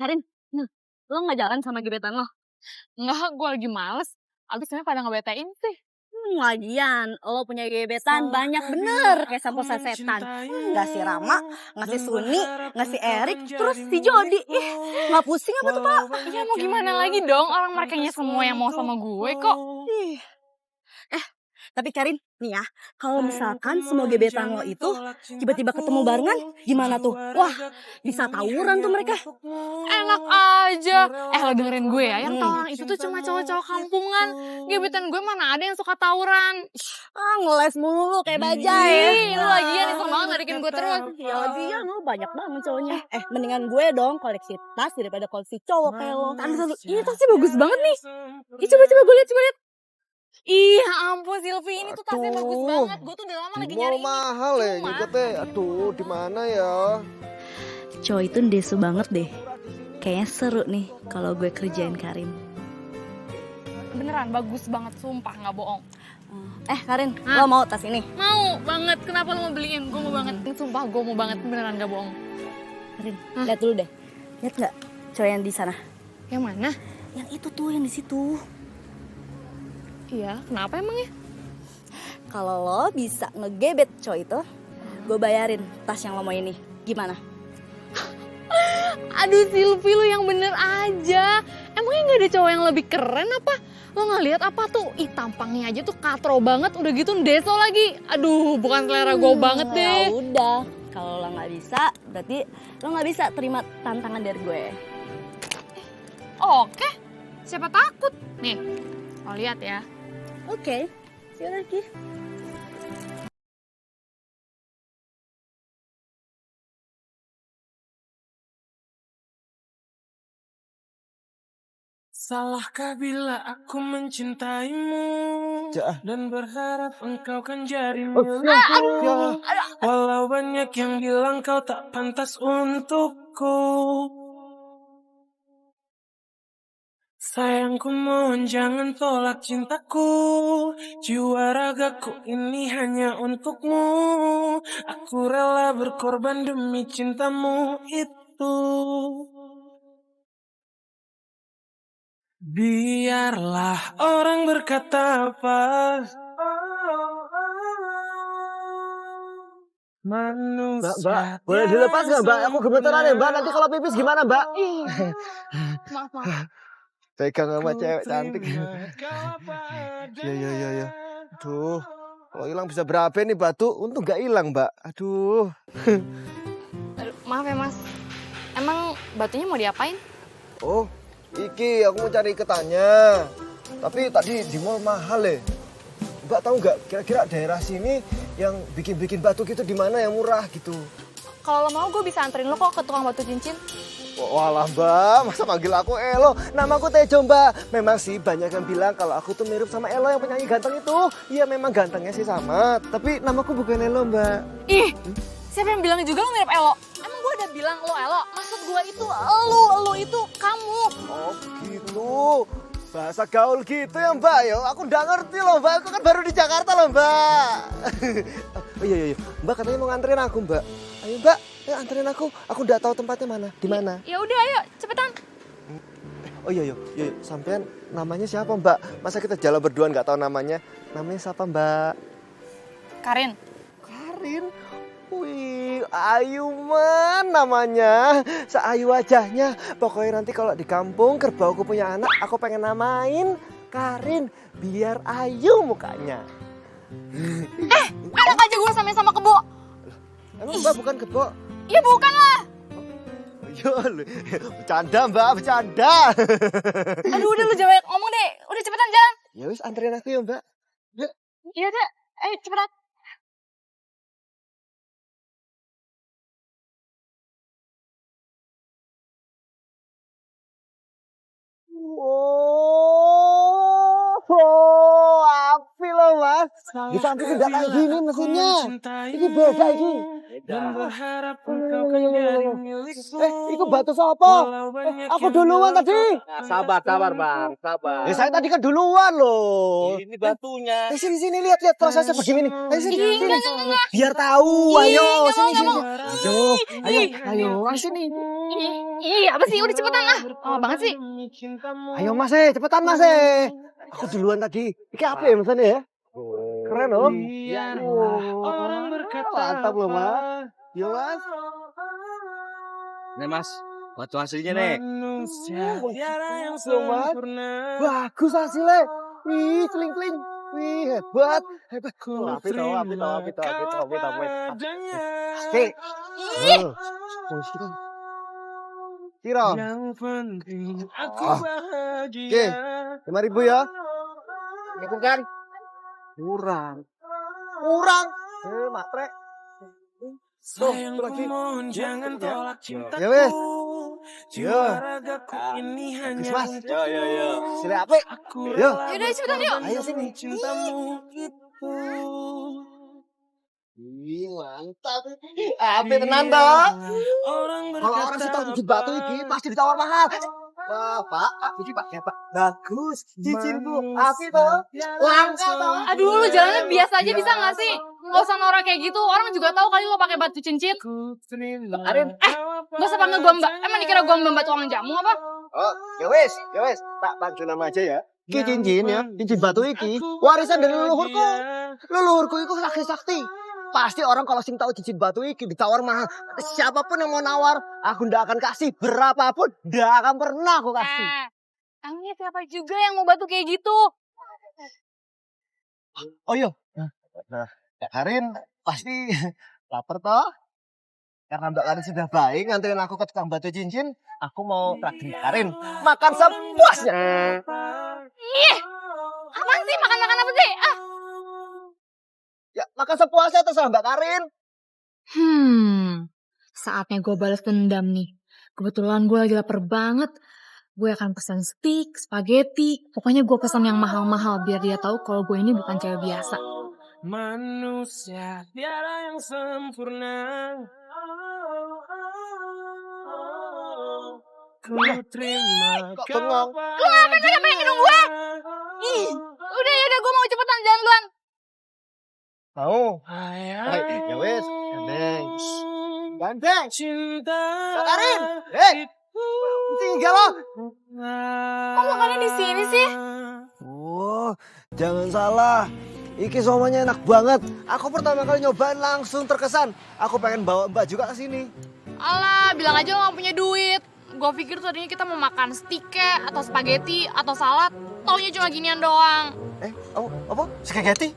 Karin, lo nggak jalan sama gebetan lo? Enggak, gue lagi males. Abisnya pada ngebetain sih. Lagian, lo punya gebetan banyak bener kayak sampo setan. Nggak si Rama, nggak si Suni, nggak si Erik, terus si Jody. Nggak pusing apa tuh, Pak? Ya mau gimana lagi dong, orang merekanya semua yang mau sama gue kok. Tapi Karin, nih ya, kalau misalkan semua gebetan lo itu tiba-tiba ketemu barengan, gimana tuh? Wah, bisa tawuran tuh mereka. Enak aja. Lo dengerin gue ya, yang tawuran itu tuh cuma cowok-cowok kampungan. Gebetan gue mana ada yang suka tawuran. Ngeles mulu kayak bajai. Lu lagian itu banget ngadikin gue terus. Ya lagian lo banyak banget cowoknya. Mendingan gue dong koleksi tas daripada koleksi cowok kayak lo. Ini tasnya bagus banget nih. Coba gue lihat. Iya ampun Silvi, ini tuh tasnya bagus banget. Gue tuh udah lama lagi nyari ini. Mahal ya juga teh. Aduh, di mana ya? Cowok itu ndesu banget deh. Kayaknya seru nih kalau gue kerjain Karin. Beneran bagus banget, sumpah nggak bohong. Karin, lo mau tas ini? Mau banget. Kenapa lo mau beliin? Gue mau banget. Sumpah gue mau banget, beneran nggak bohong. Karin, lihat dulu deh. Lihat nggak cowok yang di sana? Yang mana? Yang itu tuh, yang di situ. Iya, kenapa emangnya? Kalau lo bisa ngegebet cowok itu, gue bayarin tas yang lo mau ini. Gimana? Aduh Silvi, lu yang bener aja. Emangnya gak ada cowok yang lebih keren apa? Lo gak lihat apa tuh? Tampangnya aja tuh katro banget, udah gitu ndeso lagi. Aduh, bukan selera gue banget deh. Ya udah, kalau lo nggak bisa, berarti lo nggak bisa terima tantangan dari gue. Oke, siapa takut? Nih, lo lihat ya. Oke, see you lagi. Salahkah bila aku mencintaimu dan berharap engkau kan jadi milikku, walau banyak yang bilang kau tak pantas untukku. Sayangku mohon jangan tolak cintaku, jiwa ragaku ini hanya untukmu. Aku rela berkorban demi cintamu itu. Biarlah orang berkata apa, manusia. Mbak, boleh dilepas nggak Mbak? Aku gemetaran ya Mbak. Nanti kalau pipis gimana Mbak? Maaf. Pegang sama cewek cantik. Iya. Aduh, kalau hilang bisa berapa nih batu? Untung nggak hilang Mbak. Aduh. Maaf ya mas, emang batunya mau diapain? Oh, iki aku mau cari iketannya. Tapi tadi di mall mahal ya. Mbak tahu nggak kira-kira daerah sini yang bikin batu gitu di mana yang murah gitu? Kalau lo mau gue bisa anterin lo kok ke tukang batu cincin. Walah Mbak, masa manggil aku Elo? Namaku Tejo Mbak. Memang sih banyak yang bilang kalau aku tuh mirip sama Elo yang penyanyi ganteng itu. Iya memang gantengnya sih sama, tapi namaku bukan Elo Mbak. Ih, siapa yang bilang juga lo mirip Elo? Emang gue udah bilang lo Elo? Maksud gue itu lo itu kamu. Oh gitu, bahasa gaul gitu ya Mbak. Yo, aku udah ngerti loh Mbak, aku kan baru di Jakarta loh Mbak. Oh iya, Mbak katanya mau nganterin aku Mbak. Ayo Mbak, ayo anterin aku udah tahu tempatnya mana, di mana. Ya udah ayo, cepetan. Oh iya, sampean namanya siapa Mbak? Masa kita jalan berdua nggak tahu namanya? Namanya siapa Mbak? Karin. Wih, Ayuman namanya. Seayu wajahnya. Pokoknya nanti kalau di kampung kerbauku punya anak, aku pengen namain Karin biar ayu mukanya. Enak aja gue sama kebo. Emang Mbak bukan kebo? Ya bukan lah. Yo, bercanda Mbak, bercanda. Aduh udah lu jangan banyak ngomong deh. Udah cepetan jalan. Ya wis anterin aku ya Mbak. Iya deh, ayo cepetan. Api loh Mas. Di samping tidak kayak gini mesinnya. Ini beda ini. dan berharap engkau kan jadi milikku. Itu batu sapa? Walau banyak Aku yang duluan bilang tadi. Sabar, Bang. Sabar. Saya tadi kan duluan loh. Ini batunya. Sini lihat prosesnya begini nih. Ayo sini. Enggak. Biar tahu. Ayo sini. Ayo sini. Ih, apa sih? Udah cepetan lah. Lama banget sih. Ayo Mas, cepetan Mas. Aku duluan tadi. Ini apa ya Mas ya? Keren loh. Orang berkata Mantap loh Mas. Yo Mas. Nih Mas, batu hasilnya nih. Manusia tiada yang Loh, Mas. sempurna. Bagus hasilnya. Wih, celing-celing. Wih, hebat. Ku Api tau. kau padanya. Kira. Yang penting aku Ah. bahagia. 5.000 ya. Itu kan? Kurang. Matre. Sayangku lagi. mohon jangan tolak Ya wes. cintaku. Jiwa Ya. ragaku ini hanya Mas. untuk Yo. Sini api. aku Yo. rela Yaudah, cepetan yuk. Ayo sini. cintamu itu. Wih, mantap. Api tenan toh. Orang Kalau orang sih tahu cincin batu ini pasti ditawar mahal. Wah, Pak, ini Pak ya, Pak. Bagus, cincinku. Api toh. Langka toh. Aduh, lu jalannya biasa aja bisa gak sih? Gak usah norak kayak gitu. Orang juga tahu kali lo pakai batu cincin. Arin, Gak usah panggil gue mbak. Emang dikira gue mbak tukang jamu apa? Oh, ya wes. Tak bantu nama aja ya. Ki cincin ya, cincin batu iki warisan dari leluhurku. Leluhurku itu sakti-sakti. Pasti orang kalau sing tahu cincin batu iki ditawar mahal. Siapapun yang mau nawar, aku ndak akan kasih. Berapapun, ndak akan pernah aku kasih. Emangnya siapa juga yang mau batu kayak gitu? Oh iya. Nah, Kak Karin pasti lapar toh? Karena Mbak Karin sudah baik nganterin aku ke tukang batu cincin, aku mau traktir Mbak Karin makan sepuasnya. Ih, apaan sih? Makan-makan apa sih? Ah. Ya, makan sepuasnya terserah Mbak Karin. Saatnya gue balas dendam nih. Kebetulan gue lagi lapar banget. Gue akan pesan steak, spaghetti. Pokoknya gue pesan yang mahal-mahal biar dia tahu kalau gue ini bukan cewek biasa. manusia tiada yang sempurna. Ku terima Kok kau bengong? Lu ngapain aja pengen hidung gue? Ih, udah gue mau cepetan jalan duluan. Mau? Ayang, Ya wes, gandeng. Gandeng. cinta. Kak Karin, tinggal loh. Kok makannya di sini sih? Oh, jangan salah. Iki somanya enak banget. Aku pertama kali nyobain langsung terkesan. Aku pengen bawa Mbak juga ke sini. Alah, bilang aja lo gak punya duit. Gue pikir tadinya kita mau makan steak atau spaghetti atau salad. Taunya cuma ginian doang. Apa? Spaghetti?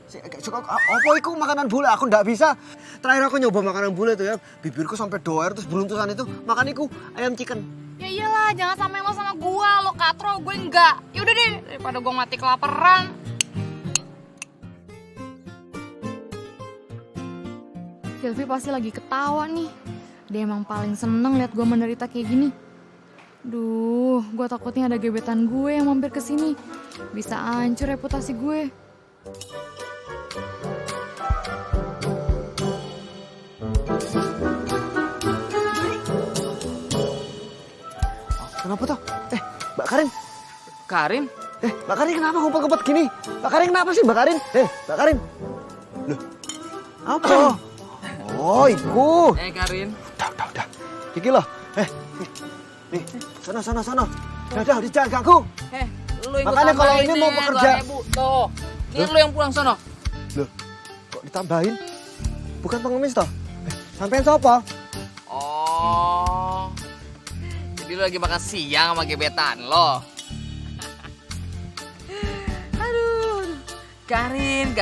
Apa iku makanan bule? Aku ndak bisa. Terakhir aku nyoba makanan bule tuh ya, bibirku sampai doer terus beruntusan itu. Makan iku ayam chicken. Ya iyalah, jangan samain lo sama gue. Lo katro, gue enggak. Yaudah deh, daripada gue mati kelaparan. Sylvie pasti lagi ketawa nih. Dia emang paling seneng lihat gue menderita kayak gini. Duh, gue takutnya ada gebetan gue yang mampir ke sini. Bisa hancur reputasi gue. Kenapa tuh? Mbak Karin. Karin? Mbak Karin kenapa ngumpet-ngumpet gini? Mbak Karin kenapa sih Mbak Karin? Mbak Karin. Loh, apa? Oh, iku. Karin. Udah. Iki loh. Nih, sana. Udah, jangan ganggu. Lu yang Makanya kalau ini mau bekerja. Tuh. Ini lu yang pulang sono. Loh, kok ditambahin? Bukan pengemis toh? Sampean siapa? Oh. Jadi lu lagi makan siang sama gebetan lo. Aduh. Karin.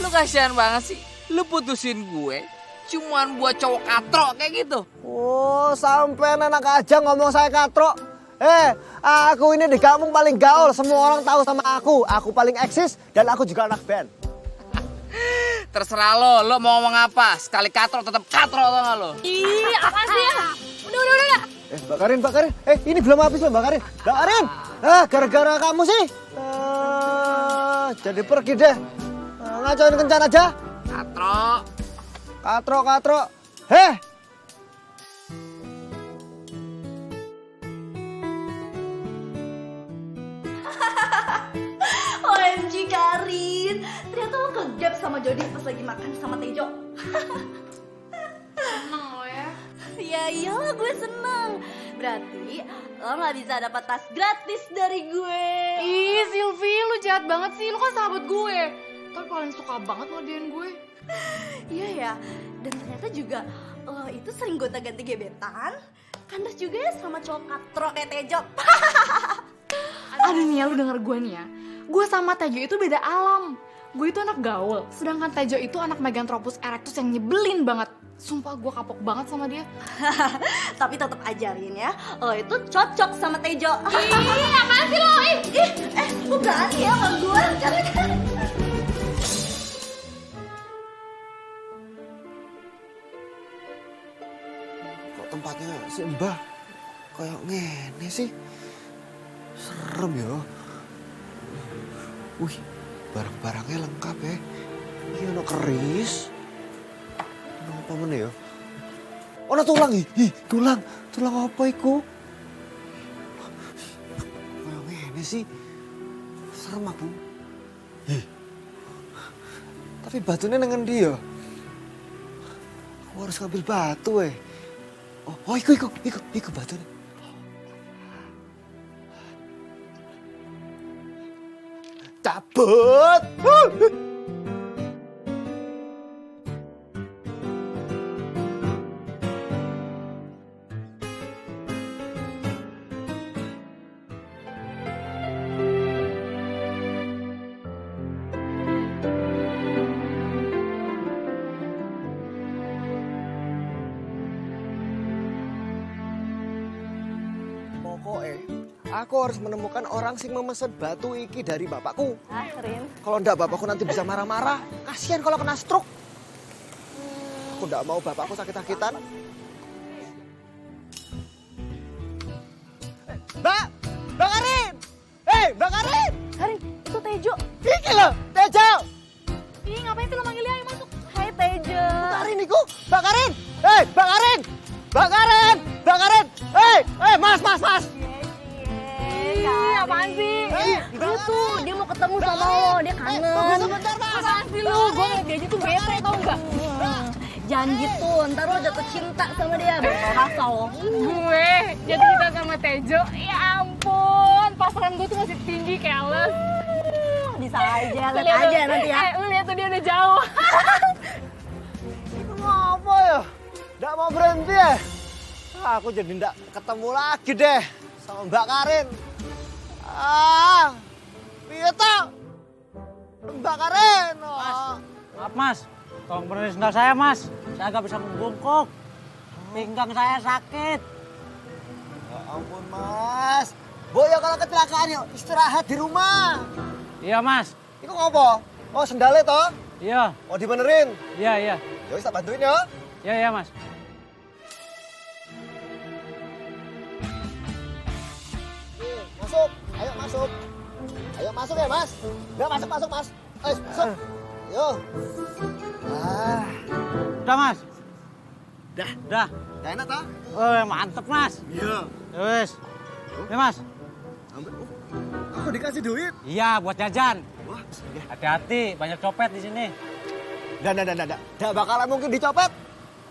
Lu kasihan banget sih. Lu putusin gue cuman buat cowok katro kayak gitu. Oh, sampean enak aja ngomong saya katro. Aku ini di kampung paling gaul. Semua orang tahu sama aku. Aku paling eksis dan aku juga anak band. Terserah lo mau ngomong apa. Sekali katro tetap katro tau gak lo? Ih, apaan sih ya? Udah. Mbak Karin. Ini belum habis loh Mbak Karin. Mbak Karin, gara-gara kamu sih. Jadi pergi deh. Ngacoin kencan aja. Katro. Katro. Heh. OMG Karin, ternyata lo kegap sama Jody pas lagi makan sama Tejo. Seneng lo ya. Ya iyalah gue seneng. Berarti lo gak bisa dapat tas gratis dari gue. Ih Silvi, lu jahat banget sih. Lu kan sahabat gue. Tapi paling suka banget ngeladein gue. Iya ya, dan ternyata juga lo itu sering gonta-ganti gebetan. Kandas juga ya sama cowok katro kayak Tejo. Aduh nih ya, lu denger gue nih ya. Gue sama Tejo itu beda alam. Gue itu anak gaul, sedangkan Tejo itu anak Meganthropus erectus yang nyebelin banget. Sumpah gue kapok banget sama dia. Tapi tetap ajarin ya, lo itu cocok sama Tejo. Ih, apaan sih lo? Lo berani ya sama gue? Kok tempatnya si Mbah kayak ngene sih? Serem ya. Wih, barang-barangnya lengkap ya. Ini ada keris. Apa mana ya? Oh, ada tulang. Tulang apa iku? Kayak ngene sih. Serem aku. Tapi batunya dengan dia. Aku harus ngambil batu iku batunya. Cabut! Pokoknya aku harus menemukan orang sing memesan batu iki dari bapakku. Rin. Kalau ndak bapakku nanti bisa marah-marah. Kasihan kalau kena stroke. Aku ndak mau bapakku sakit-sakitan. Mbak Karin! Mbak Karin! Karin, itu Tejo. Iki loh, Tejo! Ih, ngapain sih lo manggil dia? Ayo masuk. Hai Tejo. Mbak Karin iku, Mbak Karin! Mbak Karin! Mbak Karin! Mbak Karin! Mas! Ih, apaan sih? Dia tuh, dia mau ketemu sama lo, dia kangen. Tunggu sebentar, Mas! Apaan sih lu? Gue ngeliat dia aja tuh bete, tau gak? Jangan gitu, ntar lo jatuh cinta sama dia. Bakal hasal lo. Gue jatuh cinta sama Tejo. Ya ampun, pasaran gue tuh masih tinggi, keles. Bisa aja, lihat aja nanti ya. Lu lihat tuh dia udah jauh. Itu apa ya? Nggak mau berhenti ya? Aku jadi nggak ketemu lagi deh sama Mbak Karin. Piye toh? Mbak Karin. Maaf mas, tolong benerin sendal saya mas. Saya nggak bisa membungkuk. Pinggang saya sakit. Ya ampun mas. Boyo kalau kecelakaan yuk istirahat di rumah. Iya mas. Iku ngopo? Oh sendalnya toh? Iya, Mau dibenerin? iya. Ya wis tak bantuin ya. Iya mas. Masuk. Ayo masuk ya mas. Nggak masuk mas. Ayo masuk. Yo. Udah mas. Dah. Udah. Gak enak toh? Oh mantep mas. Iya. Ya wes. Ini mas. Aku dikasih duit. Iya buat jajan. Wah, Hati-hati, banyak copet di sini. Nggak bakalan mungkin dicopet.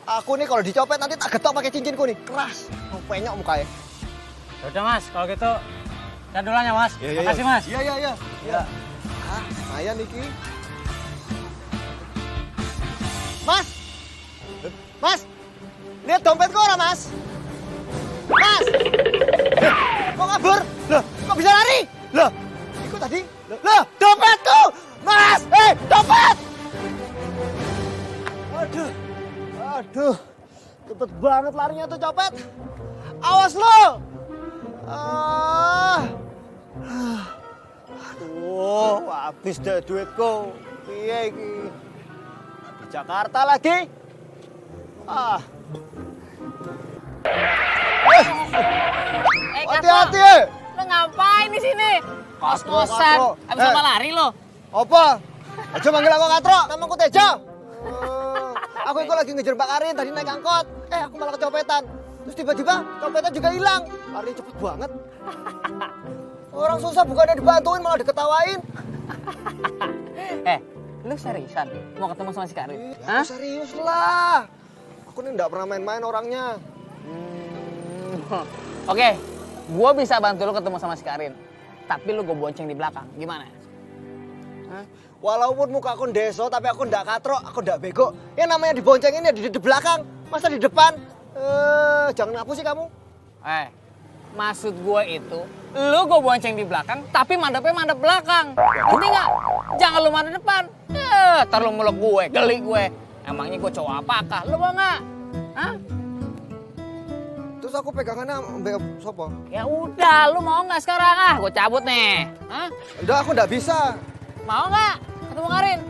Aku nih kalau dicopet nanti tak getok pakai cincinku nih. Keras. Mau penyok mukanya. Ya udah mas, kalau gitu saya duluan ya mas. Makasih mas. Iya. Lumayan Niki. Mas. Lihat dompetku ora, Mas? Mas. Kok kabur? Loh, kok bisa lari? Loh, itu tadi. Loh, dompetku. Mas, dompet. Aduh. Cepet banget larinya tuh copet. Awas lo. Aduh, habis deh duitku. Piye iki? Di Jakarta lagi. Hati-hati. Lo ngapain di sini? Kos-kosan. Abis apa lari lo? Apa? Aja manggil aku Katro, namaku Tejo. Aku itu lagi ngejar Mbak Karin tadi naik angkot. Aku malah kecopetan. Terus tiba-tiba copetnya juga hilang. Lari cepet banget. Orang susah bukannya dibantuin malah diketawain. Lu seriusan mau ketemu sama si Karin? Ya, serius lah. Aku nih nggak pernah main-main orangnya. Oke, gua bisa bantu lu ketemu sama si Karin. Tapi lu gue bonceng di belakang, gimana? Walaupun muka aku ndeso, tapi aku ndak katrok, aku ndak bego. Ya namanya diboncengin ya di belakang, masa di depan? Jangan ngapu sih kamu. Maksud gue itu, lu gue bonceng di belakang, tapi mandapnya mandap belakang. Ngerti nggak? Jangan lu mandap depan. Ntar lu meluk gue, geli gue. Emangnya gue cowok apakah? Lu mau nggak? Hah? Terus aku pegangannya mbak sopo? Ya udah, lu mau nggak sekarang? Gue cabut nih. Hah? Udah, aku ndak bisa. Mau nggak ketemu Karin?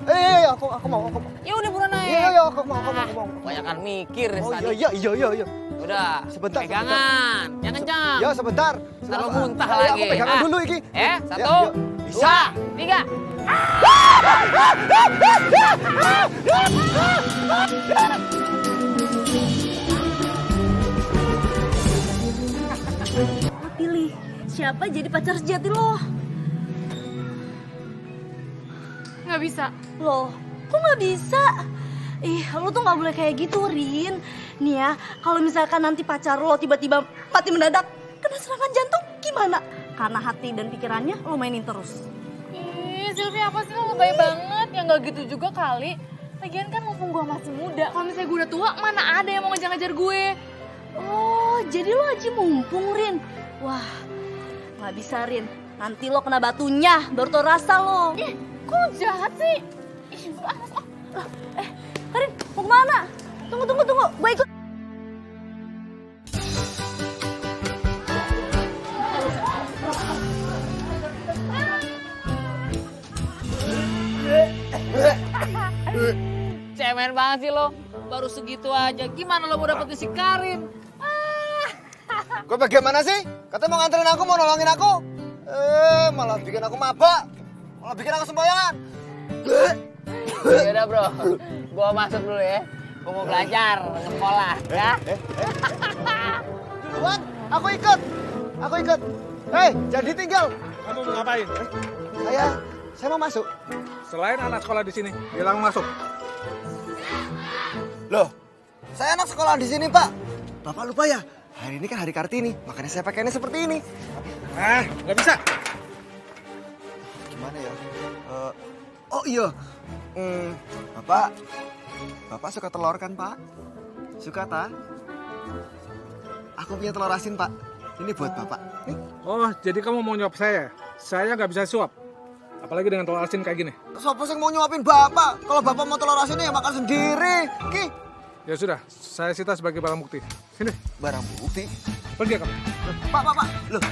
Iya, aku mau. Ya udah buruan naik. Iya, aku mau. Banyakan mikir Oh tadi. iya. Udah, Sebentar, pegangan. Yang kencang. Ya sebentar. Ntar lu muntah Ya, lagi. aku pegangan dulu iki. 1, 2, 3. Pilih siapa jadi pacar sejati lo? Nggak bisa. Loh, kok nggak bisa? Lo tuh nggak boleh kayak gitu, Rin. Nih ya, kalau misalkan nanti pacar lo tiba-tiba mati mendadak, kena serangan jantung, gimana? Karena hati dan pikirannya lo mainin terus. Ih, Silvi apa sih lo lebay banget? Ya nggak gitu juga kali. Lagian kan mumpung gue masih muda. Kalau misalnya gue udah tua, mana ada yang mau ngejar-ngejar gue? Oh, jadi lo aja mumpung, Rin. Wah, nggak bisa, Rin. Nanti lo kena batunya, baru tau rasa lo. Ih, kok lo jahat sih? Ih, Karin, mau kemana? Tunggu. Gue ikut. Cemen banget sih lo. Baru segitu aja. Gimana lo mau dapetin si Karin? Gue bagaimana sih? Katanya mau nganterin aku, mau nolongin aku. Malah bikin aku mabak. Malah bikin aku sembayangan. Yaudah bro, gua masuk dulu ya. Gua mau belajar sekolah ya. Duluan, aku ikut. Jadi tinggal. Kamu mau ngapain? Saya mau masuk. Selain anak sekolah di sini, bilang masuk. Loh, saya anak sekolah di sini, Pak. Bapak lupa ya? Hari ini kan hari Kartini, makanya saya pakainya seperti ini. Nggak bisa. Gimana ya? Oh iya. Bapak suka telur kan, Pak? Suka, ta? Aku punya telur asin, Pak. Ini buat Bapak. Nih. Oh, jadi kamu mau nyuap saya? Saya nggak bisa suap. Apalagi dengan telur asin kayak gini. Siapa sih mau nyuapin Bapak? Kalau Bapak mau telur asin ya makan sendiri. Ki. Ya sudah, saya sita sebagai barang bukti. Sini, Barang bukti? pergi kamu. Pak. Loh,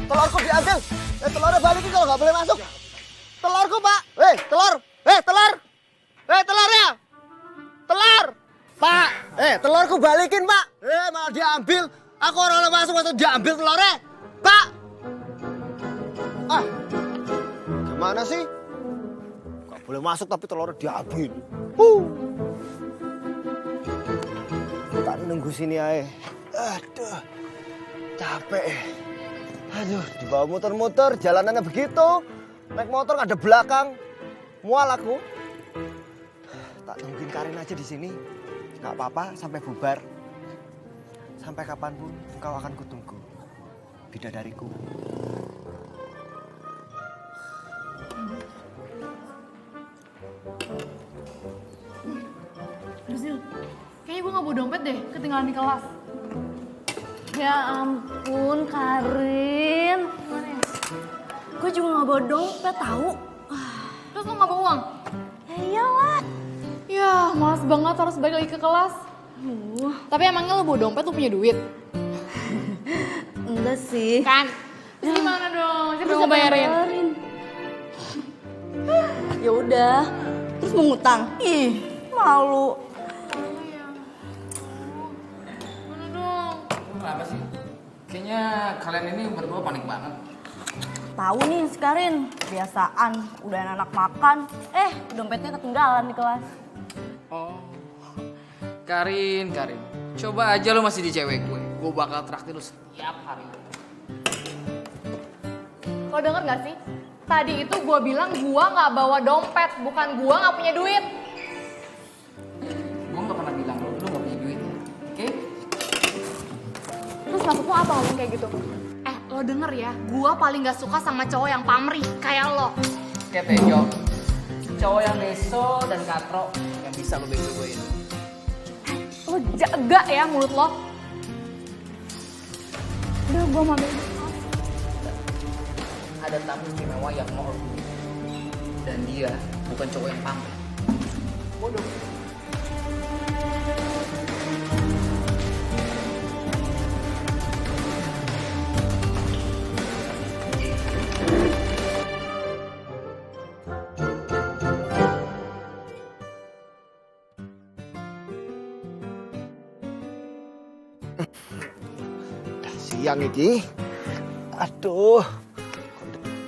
telurku diambil. Telurnya balikin kalau nggak boleh masuk. Telurku, Pak. Telur. Telurnya. Telur. Pak. Telurku balikin, Pak. Malah diambil. Aku orang masuk masuk diambil telurnya. Pak. Gimana sih? Gak boleh masuk tapi telurnya diambil. Tak nunggu sini aja. Aduh, capek. Aduh, dibawa muter-muter, jalanannya begitu. Naik motor nggak ada belakang. Mual aku. Tak tungguin Karin aja di sini. Nggak apa-apa sampai bubar. Sampai kapanpun kau akan kutunggu. Bidadariku. Sil, kayaknya gue gak bawa dompet deh, ketinggalan di kelas. Ya ampun, Karin. Gimana ya? Gue juga gak bawa dompet, tahu. Terus lo gak bawa uang? Ya iyalah. Ya, malas banget harus balik lagi ke kelas. Tapi emangnya lo bawa dompet, lo punya duit? Enggak sih. Kan? Terus gimana dong? Siapa mau bayarin? Ya udah. Terus mau ngutang? Ih, malu. Gimana dong? Kenapa sih? Kayaknya kalian ini berdua panik banget. Tahu nih si Karin, kebiasaan. Udah anak makan, dompetnya ketinggalan di kelas. Oh, Karin. Coba aja lo masih di cewek gue. Gue bakal traktir lo setiap hari. Lo denger gak sih? Tadi itu gue bilang gue gak bawa dompet, bukan gue gak punya duit. Gue gak pernah bilang lo gak punya duit ya, oke? Terus maksud lo apa ngomong kayak gitu? Lo denger ya, gue paling gak suka sama cowok yang pamrih kayak lo. Oke Tejo, cowok yang beso dan katro yang bisa lo bego-begoin. Lo jaga ya mulut lo. Udah, gue mau ambil. Ada tamu istimewa yang mau lo hubungi. Dan dia bukan cowok yang pamrih. Bodoh. Udah siang iki. Aduh.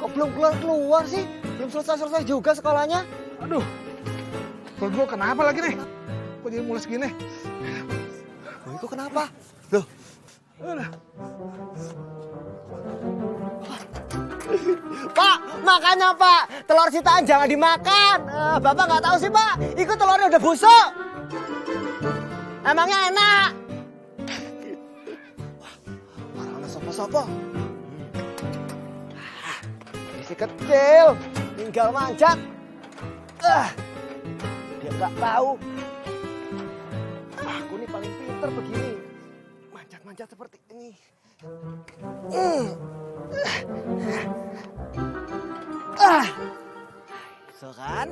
Kok belum keluar sih? Belum selesai juga sekolahnya. Aduh, perut gue kenapa lagi nih? Kok jadi mules gini? Loh, itu kenapa? Loh. Pak, makanya Pak, telur sitaan jangan dimakan. Bapak nggak tahu sih Pak, itu telurnya udah busuk. Emangnya enak? Wah, orang sopo-sopo. Masih kecil, tinggal manjat. Dia nggak tahu. Aku nih paling pinter begini. Manjat-manjat seperti ini. So kan?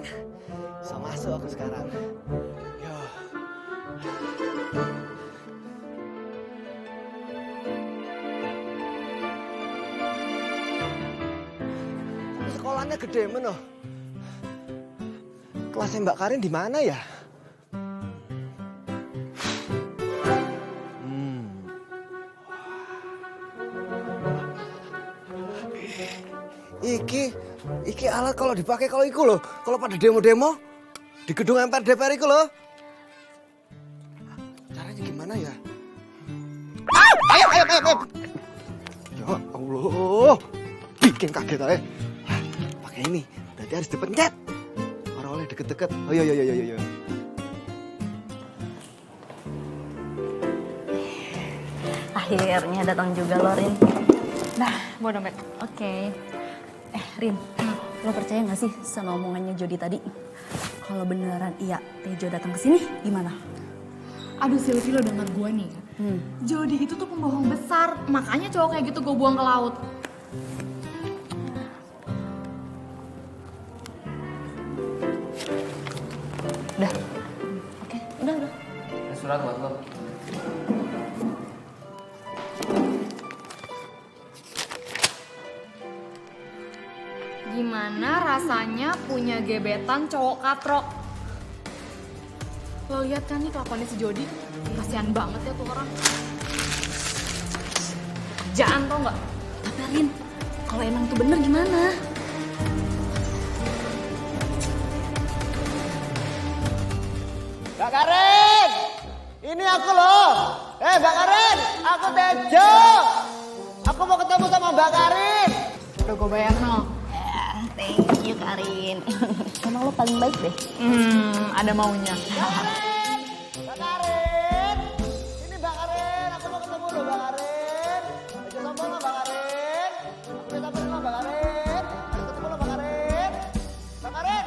So masuk aku sekarang. Yo. Sekolahnya gede menoh. Kelasnya Mbak Karin di mana ya? Iki alat kalau dipakai kalau iku loh. Kalau pada demo-demo di gedung MPR DPR iku loh. Caranya gimana ya? Ayo. Ya Allah. Bikin kaget aja. Pakai ini. Berarti harus dipencet. Orang oleh deket-deket. Oh iya. Akhirnya datang juga lo, Rin. Nah, bawa dompet. Oke. Rin, lo percaya gak sih sama omongannya Jody tadi? Kalau beneran iya Tejo datang ke sini, gimana? Aduh Silvi, lo denger gue nih. Jody itu tuh pembohong besar, makanya cowok kayak gitu gue buang ke laut. Udah. Oke, udah. Ada surat buat lo. Gimana rasanya punya gebetan cowok katro? Lo lihat kan nih kelakuannya si Jody? Kasian banget ya tuh orang. Kerjaan tau nggak? Tapi Rin, kalau emang itu bener gimana? Mbak Karin, ini aku loh. Mbak Karin, aku Tejo. Aku mau ketemu sama Mbak Karin. Udah gue bayar no. Thank you Karin. Emang lo paling baik deh. Ada maunya. Mbak Karin, ini Mbak Karin. Aku mau ketemu loh Mbak Karin. Ayo sombong loh Mbak Karin. Aku udah samperin loh Mbak Karin. Ayo ketemu loh Mbak Karin. Mbak Karin.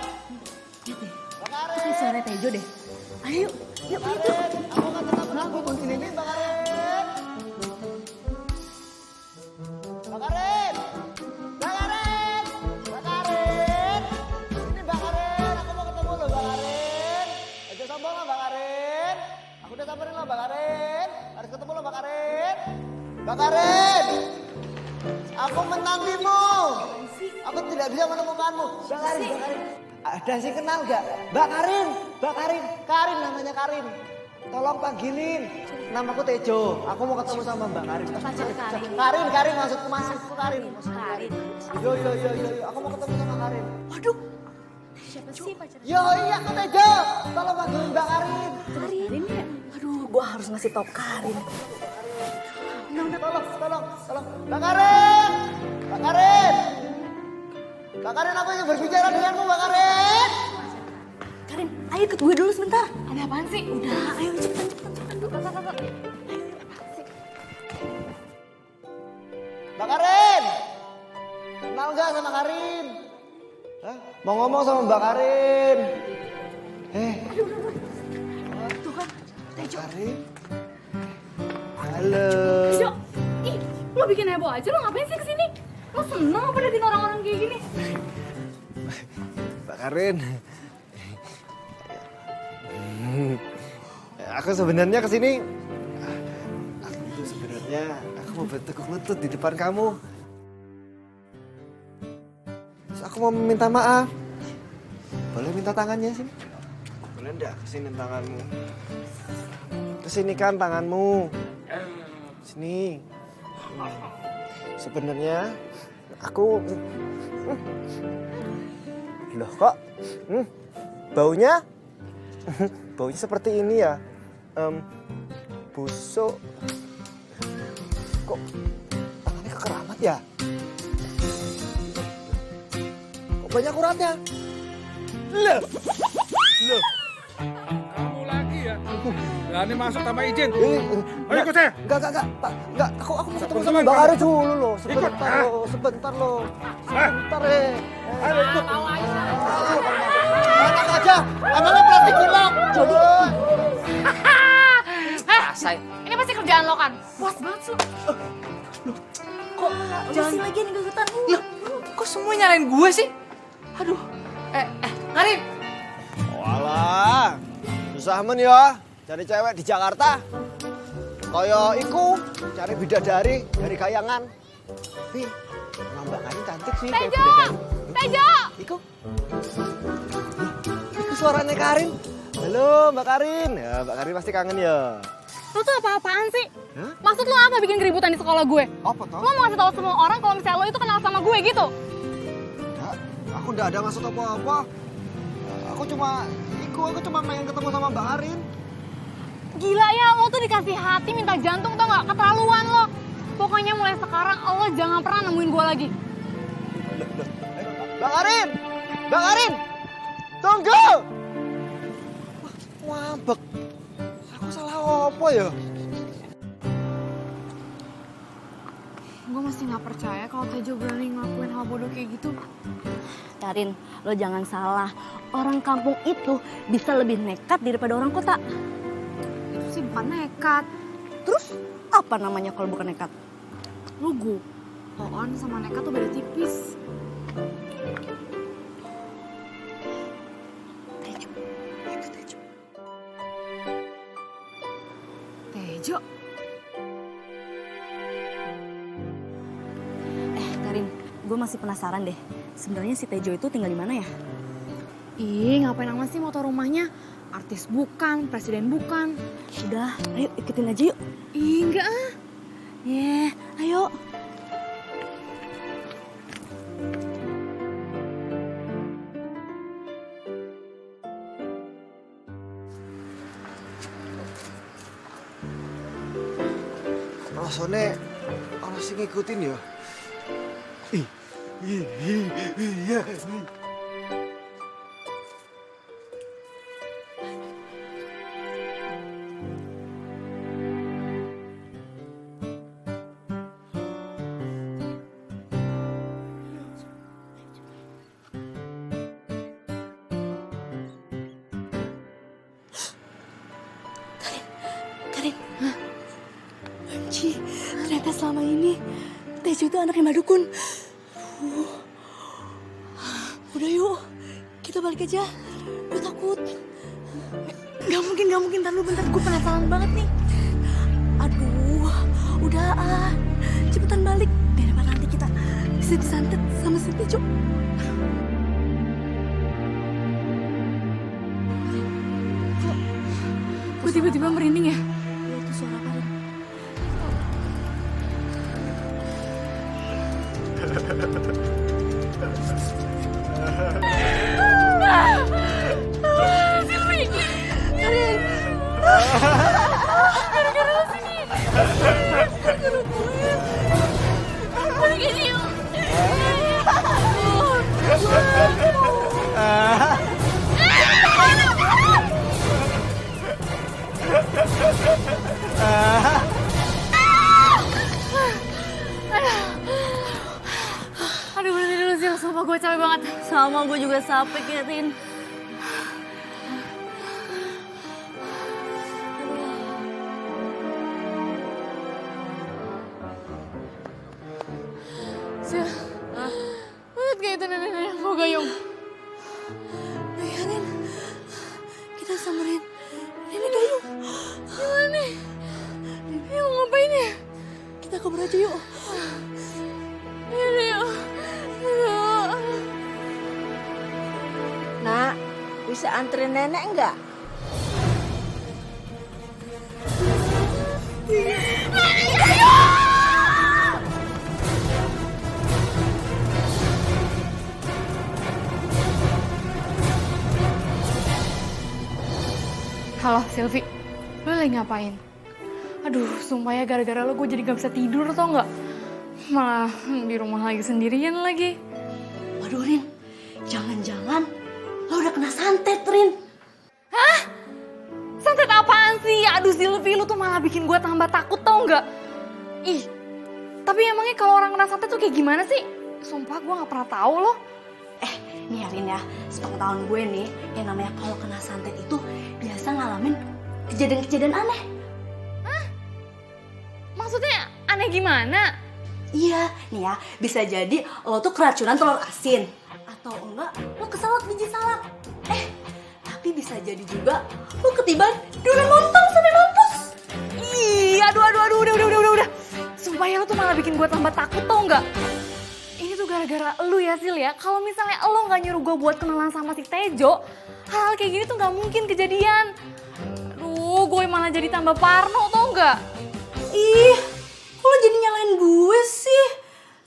Lihat deh, Mbak Karin. itu suara Tejo deh. Ayo, yuk. Aku nggak tetap aku kunci ini Mbak Karin. Mbak Karin. Mbak Karin. Mbak Karin. Ini Mbak Karin. Aku mau ketemu loh Mbak Karin. Aja sombong loh Mbak Karin. Aku udah samperin loh Mbak Karin. Harus ketemu loh Mbak Karin. Mbak Karin. Aku menantimu. Aku tidak bisa menemukanmu. Mbak Karin. Ada sih kenal gak? Mbak Karin. Karin namanya Karin. Tolong panggilin. Namaku Tejo. Aku mau ketemu sama Mbak Karin. Pacar Karin. Karin maksudku Karin. Yo. Aku mau ketemu sama Karin. Waduh, Siapa sih pacar? Yo iya Kak Tejo, tolong panggilin Mbak Karin. Karin ya? Aduh, gua harus ngasih tau Karin. Udah, tolong. Mbak Karin! Mbak Karin! Mbak Karin, aku ingin berbicara denganmu, Mbak Karin! Karin, ayo ikut gue dulu sebentar. Ada apaan sih? Udah, ayo cepetan. Mbak Karin! Kenal nggak sama Karin? Hah? Mau ngomong sama Mbak Karin. Tuh kan, Tejo. Karin? Halo. Jo, ih, lo bikin heboh aja, lo ngapain sih kesini? Lo seneng apa liatin orang-orang kayak gini? Mbak Karin. Aku sebenarnya kesini. Aku mau bertekuk lutut di depan kamu. Terus aku mau meminta maaf. Boleh minta tangannya sini? Boleh enggak? Kesini tanganmu. Kesini kan tanganmu. Sini. Sebenarnya aku. Loh kok? Baunya? Baunya seperti ini ya? Busuk. Kok tangannya kekeramat ya? Kok banyak uratnya? Loh. Kamu lagi ya? Berani masuk tanpa izin. Ayo ikut saya. Enggak. Enggak, aku mau ketemu sama Mbak Karin dulu loh. Sebentar loh. Sebentar Ayo ikut. Enak aja. Emangnya plastik hilang. Jadi. Say. Ini pasti kerjaan lo kan? Puas banget sih. Kok jangan lagi nih gegetan? Loh, kok semua nyalain gue sih? Aduh. Karin. Walah. Susah men ya cari cewek di Jakarta. Kaya iku cari bidadari dari kayangan. Tapi Mbak Karin cantik sih. Tejo! Iku suaranya Karin. Halo Mbak Karin. Ya Mbak Karin pasti kangen ya. Lo tuh apa-apaan sih? Hah? Maksud lo apa bikin keributan di sekolah gue? Apa toh? Lo mau ngasih tahu semua orang kalau misalnya lo itu kenal sama gue gitu? Enggak, aku enggak ada maksud apa-apa. Aku cuma pengen ketemu sama Mbak Karin. Gila ya, lo tuh dikasih hati minta jantung tau gak? Keterlaluan lo. Pokoknya mulai sekarang lo jangan pernah nemuin gue lagi. Mbak Karin! Mbak Karin! Tunggu! Wah, ngambek. Aku salah apa ya? Gue masih gak percaya kalau Tejo berani ngelakuin hal bodoh kayak gitu. Karin, lo jangan salah. Orang kampung itu bisa lebih nekat daripada orang kota. Itu sih bukan nekat. Terus apa namanya kalau bukan nekat? Lugu. Oon sama nekat tuh beda tipis. Tejo, itu Tejo. Tejo? Karin, gue masih penasaran deh. Sebenarnya si Tejo itu tinggal di mana ya? Ih, ngapain amat sih motor rumahnya? Artis bukan, presiden bukan. Udah, ayo ikutin aja yuk. Ih, enggak ah. Ayo. Rasanya orang sih ngikutin ya. Iya. Karin. Anji, ternyata selama ini Tejo itu anaknya Madukun. Udah yuk, kita balik aja. Gue takut. Gak mungkin. Ntar lu bentar, gue penasaran banget nih. Aduh, udah cepetan balik. Daripada nanti kita bisa disantet sama si Tejo. Gue tiba-tiba merinding ya. Ya itu suara Karin. Sama, gue juga capek ya, Rin. Sil, lihat kayak itu nenek yang mau gayung. Ayo, Rin. Kita samperin nenek gayung. Gimana nih? Dia mau ngapain ya? Kita kabur aja yuk. Iya deh, yuk. Nak, bisa anterin nenek nggak? Halo Silvi, lo lagi ngapain? Aduh, sumpah ya gara-gara lo gue jadi gak bisa tidur tau gak? Malah di rumah lagi sendirian lagi. Waduh, Rin. Jangan-jangan lo udah kena santet, Rin. Hah? Santet apaan sih? Aduh Silvi, lo tuh malah bikin gue tambah takut tau gak? Ih, tapi emangnya kalau orang kena santet tuh kayak gimana sih? Sumpah gue gak pernah tahu loh. Nih ya, Rin ya, sepengetahuan gue nih, yang namanya kalau kena santet itu biasa ngalamin kejadian-kejadian aneh. Hah? Maksudnya aneh gimana? Iya, nih ya, bisa jadi lo tuh keracunan telur asin. Atau enggak, lo keselak biji salak. Tapi bisa jadi juga lo ketiban durian lontong sampai mampus. Ih, aduh, udah. Sumpah ya lo tuh malah bikin gue tambah takut tau gak? Ini tuh gara-gara lu ya Sil ya. Kalau misalnya lo gak nyuruh gue buat kenalan sama si Tejo, hal-hal kayak gini tuh gak mungkin kejadian. Aduh, gue malah jadi tambah parno tau gak? Ih, kok lo jadi nyalain gue sih?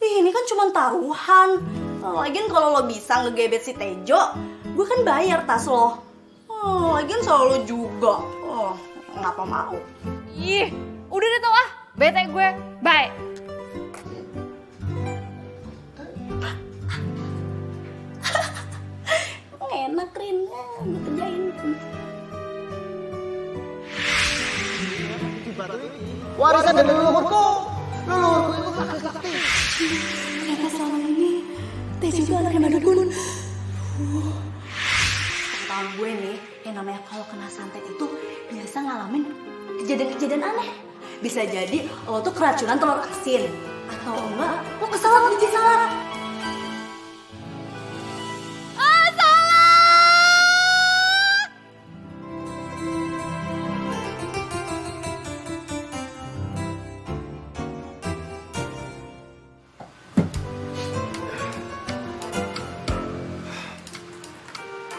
Ih, ini kan cuma taruhan. Lagian kalau lo bisa ngegebet si Tejo, gue kan bayar tas lo. Lagian soal lo juga. Ngapa mau? Ih, udah deh tau ah. Bete gue, bye. Enak, Rin. Gue kerjain. Warisan dari leluhurku. Leluhurku itu sakti-sakti. Ternyata selama ini Tejo itu anaknya dukun. Pengetahuan gue nih, yang namanya kalau kena santet itu biasa ngalamin kejadian-kejadian aneh. Bisa jadi lo tuh keracunan telur asin. Atau enggak, lo keselak biji salak.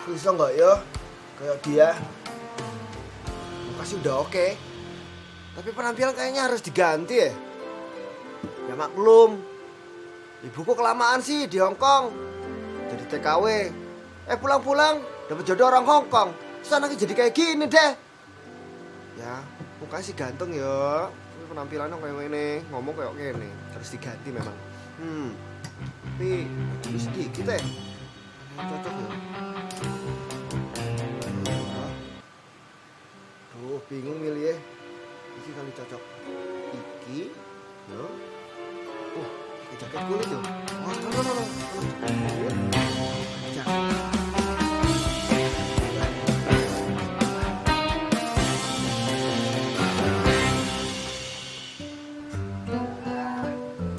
Bisa nggak ya? Kayak dia. Muka sih udah oke. Tapi penampilan kayaknya harus diganti ya. Ya maklum. Ibuku kelamaan sih di Hongkong. Jadi TKW. Pulang-pulang dapat jodoh orang Hongkong. Terus anaknya jadi kayak gini deh. Ya, mukanya sih ganteng ya. Tapi penampilannya kayak gini, ngomong kayak gini. Harus diganti memang. Tapi lebih sedikit ya. Cocok ya. Duh, bingung milih ya. Iki kali cocok. Iki, yo. Pakai jaket kulit yo. No.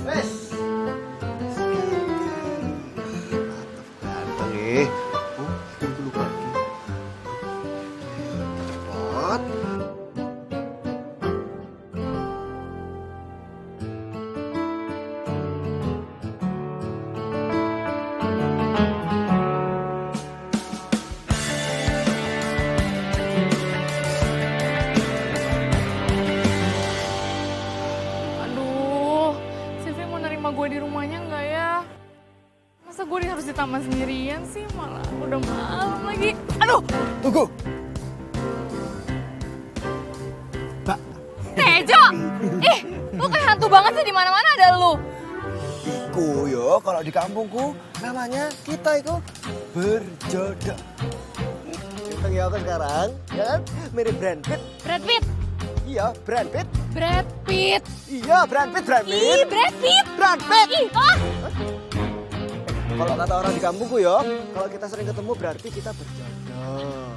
Wes. Ganteng nih. Tunggu lupa lagi. Cepat. Aduh, Silvi mau nerima gue di rumahnya nggak ya? Masa gue harus di taman sendirian sih? Malah udah malam lagi. Aduh, Tunggu. Mbak. Tejo! Ih, lu kayak hantu banget sih, di mana-mana ada lu. Iku yo, kalau di kampungku namanya kita itu berjodoh. Ganteng ya aku sekarang, ya kan? Mirip Brad Pitt. Brad Pitt. Iya, Brad Pitt. Brad Pitt. Iya, Brad Pitt. Ih, Brad Pitt. Brad Pitt. Ih, ah. Kalau kata orang di kampungku ya, kalau kita sering ketemu berarti kita berjodoh.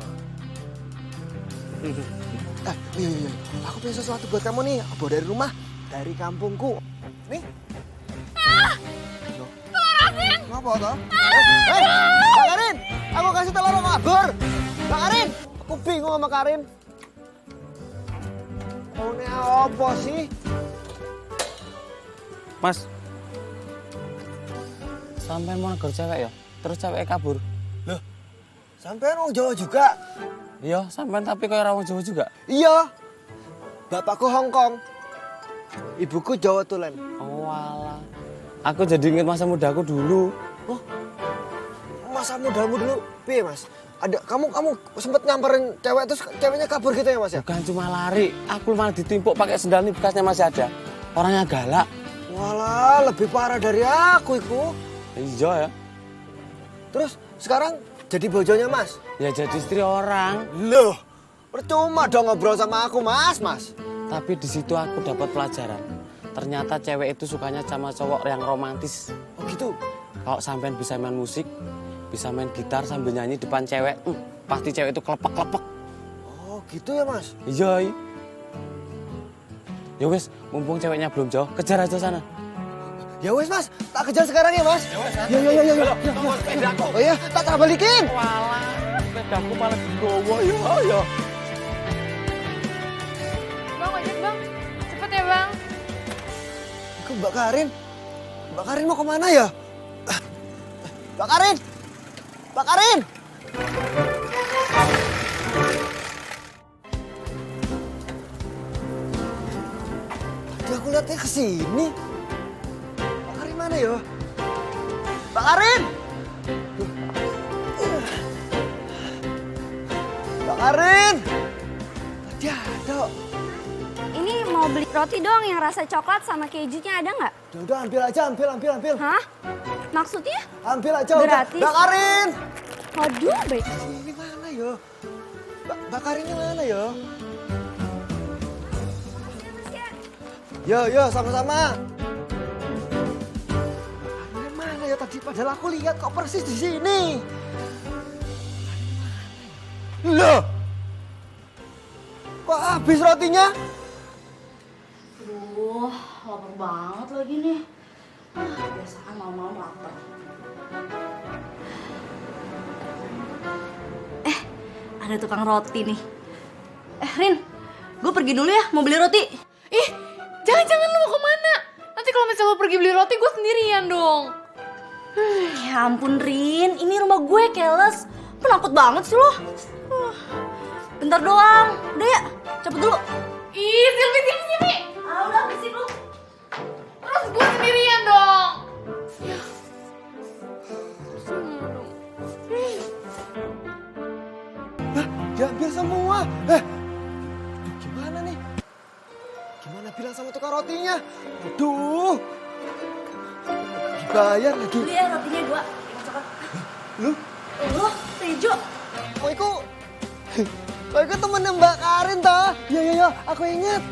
Iya. Aku punya sesuatu buat kamu nih. Aku bawa dari rumah, dari kampungku. Nih. Rasin! Ngapa toh? Mbak Karin, aku kasih telur kabur. Mbak Karin, aku bingung sama Karin. Oh, ini apa sih? Mas, sampai mau negur cewek ya? Terus cewek kabur. Loh, sampean orang Jawa juga? Iya, sampean tapi kayak orang Jawa juga. Iya. Bapakku Hongkong. Ibuku Jawa Tulen. Oh alah. Aku jadi inget masa mudaku dulu. Oh, masa mudamu dulu? Piye, Mas? Ada kamu sempet nyamperin cewek terus ceweknya kabur gitu ya, Mas ya? Bukan cuma lari, aku malah ditimpuk pakai sendal nih, bekasnya masih ada. Orangnya galak. Walah, lebih parah dari aku iku. Iya ya. Terus sekarang jadi bojonya Mas? Ya jadi istri orang. Loh, percuma dong ngobrol sama aku, Mas. Tapi di situ aku dapat pelajaran. Ternyata cewek itu sukanya sama cowok yang romantis. Oh gitu? Kalau sampean bisa main musik, bisa main gitar sambil nyanyi depan cewek, pasti cewek itu kelepek-kelepek. Oh gitu ya, Mas? Iya. Ya wes, mumpung ceweknya belum jauh, kejar aja sana. Ya wes, Mas, tak kejar sekarang ya, Mas. Ya wes. Ya. Oh iya, tak balikin. Walah, sepedaku malah digowo ya. Bang, ojek bang. Cepet ya bang. Itu Mbak Karin. Mbak Karin mau kemana ya? Mbak Karin! Mbak Karin! Tadi aku lihatnya ke sini. Mbak Karin mana ya? Mbak Karin! Mbak Karin! Tadi ada. Ini mau beli roti dong yang rasa coklat sama kejunya, ada nggak? Udah ambil aja, ambil. Hah? Maksudnya? Ambil aja udah. Gratis? Mbak Karin! Waduh, baik. Ini mana ya? Mbak Karinnya mana ya? Yo, sama-sama. Ini mana ya tadi? Padahal aku lihat kok persis di sini. Loh! Kok habis rotinya? Aduh, lapar banget lagi nih. Biasaan malam-malam lapar. Ada tukang roti nih. Rin, gue pergi dulu ya, mau beli roti. Ih, jangan lu mau kemana? Nanti kalau misalnya lu pergi beli roti, gue sendirian dong. Ya ampun Rin, ini rumah gue keles. Penakut banget sih lo. Bentar doang, udah ya, cepet dulu. Ih, sini. Udah, bersih dulu. Terus gue sendirian dong. Diambil semua. Gimana nih? Gimana bilang sama tukang rotinya? Aduh. Dibayar lagi. Beli ya rotinya 2, yang coklat. Lu? Lo, Tejo. Kok itu temennya Mbak Karin toh? Iya, aku inget.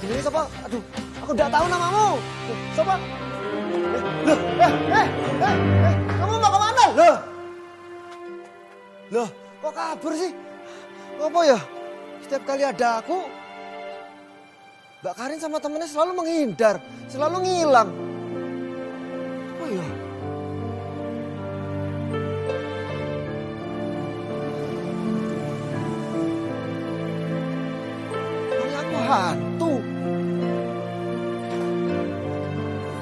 Ini siapa? Aduh, aku udah tahu namamu. Siapa? Kamu mau kemana? Loh, kok kabur sih? Apa ya? Setiap kali ada aku, Mbak Karin sama temennya selalu menghindar, selalu ngilang. Apa ya? Namanya aku hantu.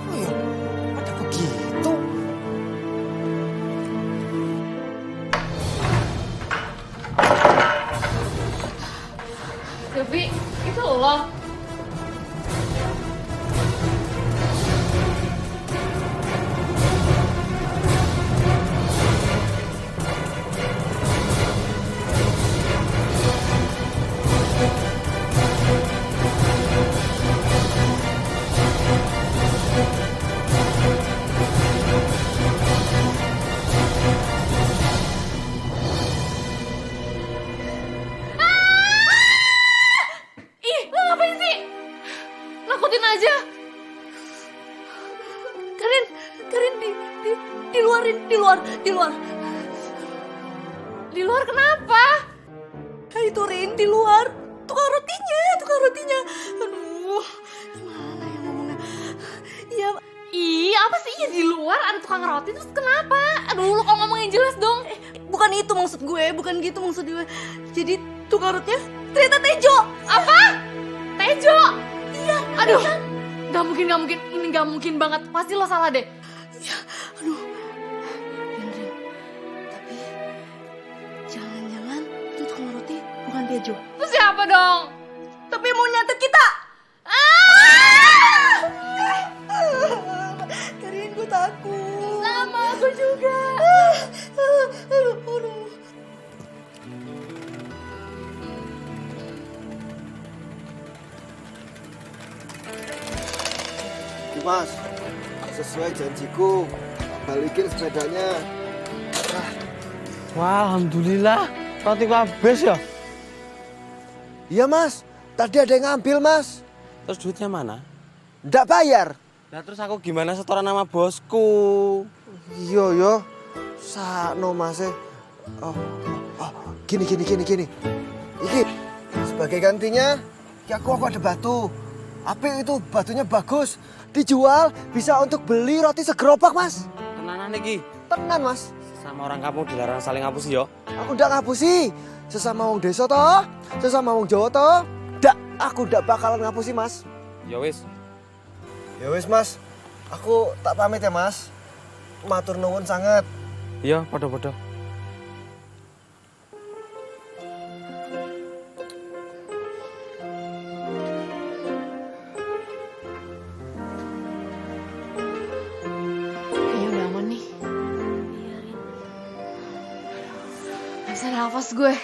Oh ya, ada begitu. Silvi, itu lo. Ih, lo ngapain luar, di luar. Di luar kenapa? Itu Rin, di luar. Tukang rotinya. Aduh, gimana ya ngomongnya? Iya. Ih, apa sih ya di luar ada tukang roti terus kenapa? Aduh, lu kok ngomong yang jelas dong. Bukan itu maksud gue, bukan gitu maksud gue. Jadi tukang rotinya ternyata Tejo. Apa? Tejo? Iya. Aduh, gak mungkin. Ini gak mungkin banget. Pasti lo salah deh. Ya, aduh. Rin, tapi jangan-jangan itu tukang roti bukan Tejo. Terus siapa dong? Tapi mau nyantet kita. Karin, gue takut. Sama, aku juga. Aduh. Mas, sesuai janjiku, balikin sepedanya. Wah, alhamdulillah. Roti habis ya? Iya mas, tadi ada yang ngambil mas. Terus duitnya mana? Nggak bayar. Nah terus aku gimana setoran nama bosku? Iya, sakno mas. Gini. Iki, sebagai gantinya, ya aku ada batu. Apa itu batunya bagus. Dijual bisa untuk beli roti segerobak mas. Tenanan iki. Tenan mas. Sama orang kamu dilarang saling ngapusi yo. Aku ndak ngapusi. Sesama wong desa toh, sesama wong Jawa toh. Aku ndak bakalan ngapusi mas. Ya wis. Ya wis mas, aku tak pamit ya mas. Matur nuwun sangat. Iya, podo-podo. Kayaknya udah aman nih. Gak bisa nafas gue.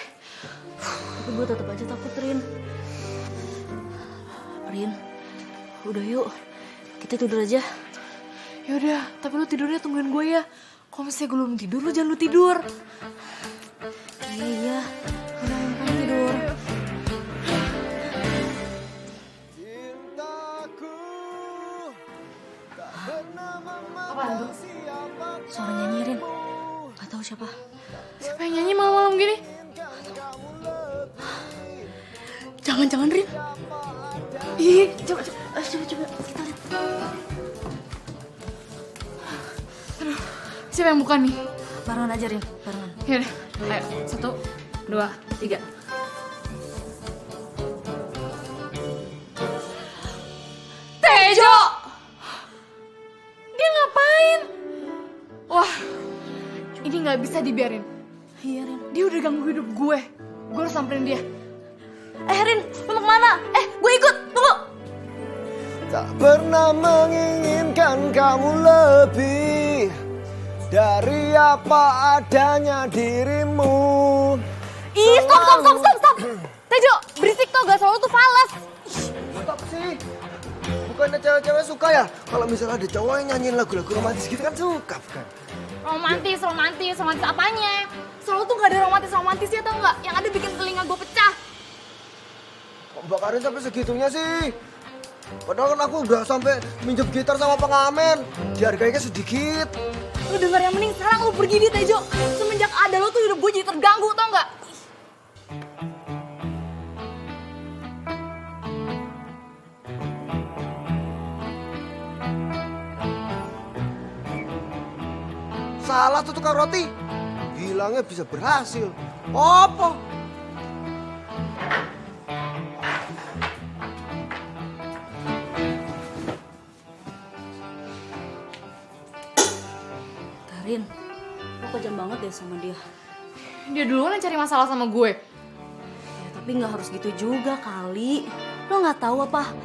Tapi gue tetap aja takut, Rin. Rin, udah yuk. Kita tidur aja. Yaudah, tapi lu tidurnya tungguin gue ya. Kalau misalnya gue belum tidur, lu jangan lu tidur. Iya. Udah, makanya tidur. Apaan tuh? Suara nyanyi, Rin. Gak tahu siapa. Siapa yang nyanyi malam-malam gini? Jangan-jangan, Rin. Ih, coba. Kita lihat. Aduh, siapa yang buka nih? Barengan aja, Rin. Barengan. Yaudah, ayo. 1, 2, 3. Tejo! Dia ngapain? Wah, ini nggak bisa dibiarin. Iya, Rin. Dia udah ganggu hidup gue. Gue harus samperin dia. Rin, lu mau kemana? Gue ikut. Tunggu. Tak pernah menginginkan kamu lebih dari apa adanya dirimu. Ih, stop. Tejo, berisik tau gak, selalu tuh fales. Stop sih. Bukannya cewek-cewek suka ya? Kalau misalnya ada cowok yang nyanyiin lagu-lagu romantis gitu kan suka, bukan? Romantis apanya? Selalu tuh gak ada romantisnya tau gak? Yang ada bikin telinga gue pecah. Kok Mbak Karin sampai segitunya sih? Padahal kan aku udah sampai minjem gitar sama pengamen. Dihargainya sedikit. Lu denger yang mending sekarang lu pergi di Tejo. Semenjak ada lo tuh hidup gue jadi terganggu tau gak? Salah tuh tukang roti. Bilangnya bisa berhasil. Apa? Rin, lo kejam banget deh sama dia. Dia duluan yang cari masalah sama gue. Ya, tapi gak harus gitu juga kali. Lo gak tahu apa?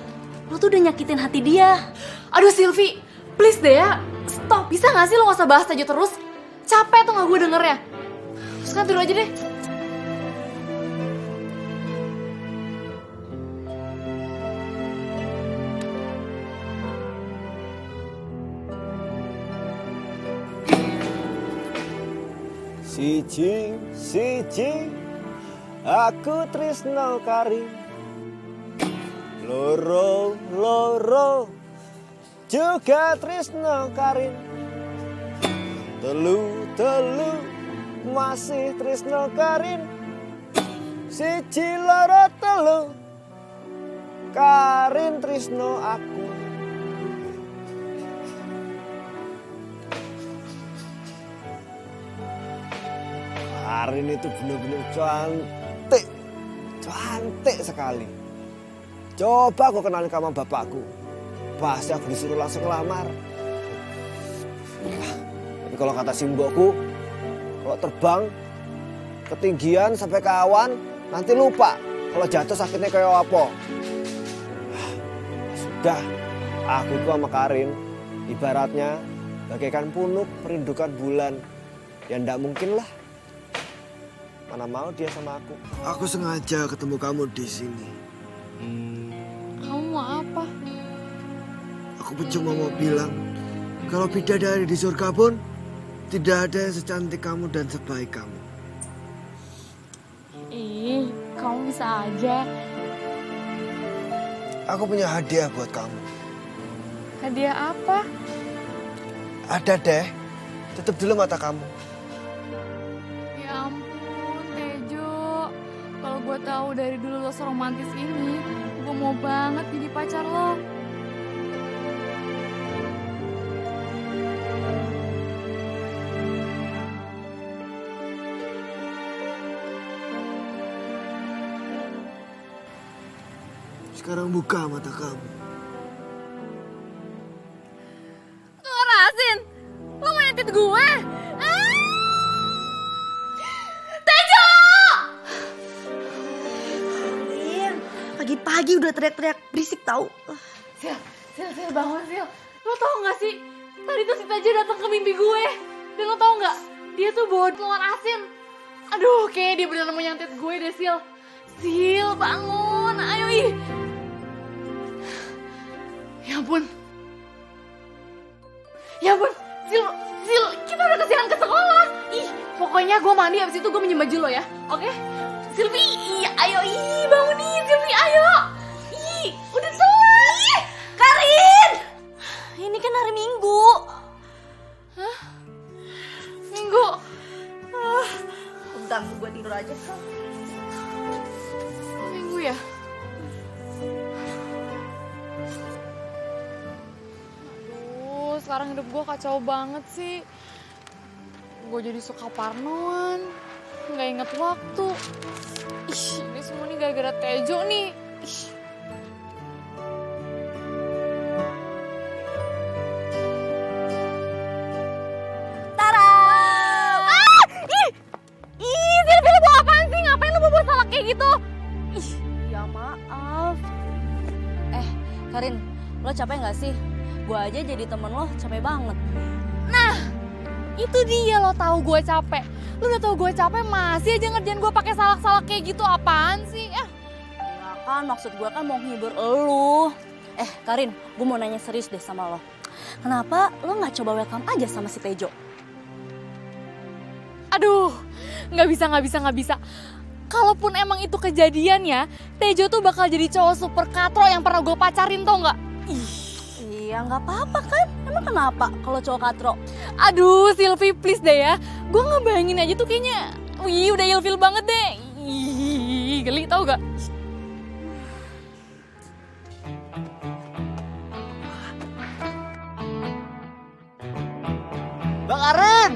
Lo tuh udah nyakitin hati dia. Aduh Silvi, please deh ya. Stop, bisa gak sih lo gak usah bahas Tejo terus? Capek tuh gak gue dengernya. Sekarang tidur aja deh. Siji, aku tresno Karin. Loro, juga tresno Karin. telu masih tresno Karin. Siji loro telu Karin tresno aku. Karin itu benar-benar cantik sekali. Coba aku kenalin sama bapakku, pasti aku disuruh langsung ngelamar. Tapi kalau kata simbokku, kalau terbang ketinggian sampai ke awan, nanti lupa kalau jatuh sakitnya kayak apa. Sudah, aku itu sama Karin ibaratnya bagaikan punuk merindukan bulan. Ya ndak mungkin lah. Mana mau dia sama aku. Aku sengaja ketemu kamu di sini. Kamu mau apa? Aku cuma mau bilang, kalau bidadari di surga pun tidak ada yang secantik kamu dan sebaik kamu. Ih, kamu bisa aja. Aku punya hadiah buat kamu. Hadiah apa? Ada deh. Tutup dulu mata kamu. Ya ampun, Tejo. Kalau gue tahu dari dulu lo seromantis ini, gue mau banget jadi pacar lo. Sekarang buka mata kamu. Rasin, lo mau nyentit gue? Pagi-pagi udah teriak-teriak berisik tahu. Sil, bangun Sil. Lo tau gak sih, tadi tuh si Tejo datang ke mimpi gue. Dan lo tau gak, dia tuh bawa telur asin. Aduh, kayak dia beneran mau nyantet gue deh Sil. Sil, bangun, ayo ih. Ya ampun, Sil, kita udah kesiangan ke sekolah. Ih, pokoknya gue mandi abis itu gue minjem baju lo ya, oke? Silvi, ayo bangun nih Silvi, ayo. Udah telat. Karin, ini kan hari Minggu. Hah? Minggu? Udah, gue tidur aja. Minggu ya? Aduh, sekarang hidup gue kacau banget sih. Gue jadi suka parnoan, nggak inget waktu. Ih, ini semua nih gara-gara Tejo nih. Ih. Tara! Silvi, lu bawa apaan sih? Ngapain lu bawa salak kayak gitu? Ih. Ya maaf. Karin, lo capek gak sih? Gue aja jadi temen lo capek banget. Nah, itu dia lo tahu gue capek. Lu udah tahu gue capek masih aja ngerjain gue pakai salak-salak kayak gitu, apaan sih? Ya kan, maksud gue kan mau nghibur elu. Karin, gue mau nanya serius deh sama lo. Kenapa lo gak coba welcome aja sama si Tejo? Aduh, nggak bisa. Kalaupun emang itu kejadian ya, Tejo tuh bakal jadi cowok super katro yang pernah gue pacarin, tau nggak? Iya, nggak apa-apa kan? Emang kenapa kalau cowok katro? Aduh, Silvi please deh ya. Gue ngebayangin aja tuh kayaknya, udah ilfil banget deh. Ih, geli tau gak? Bang Karin!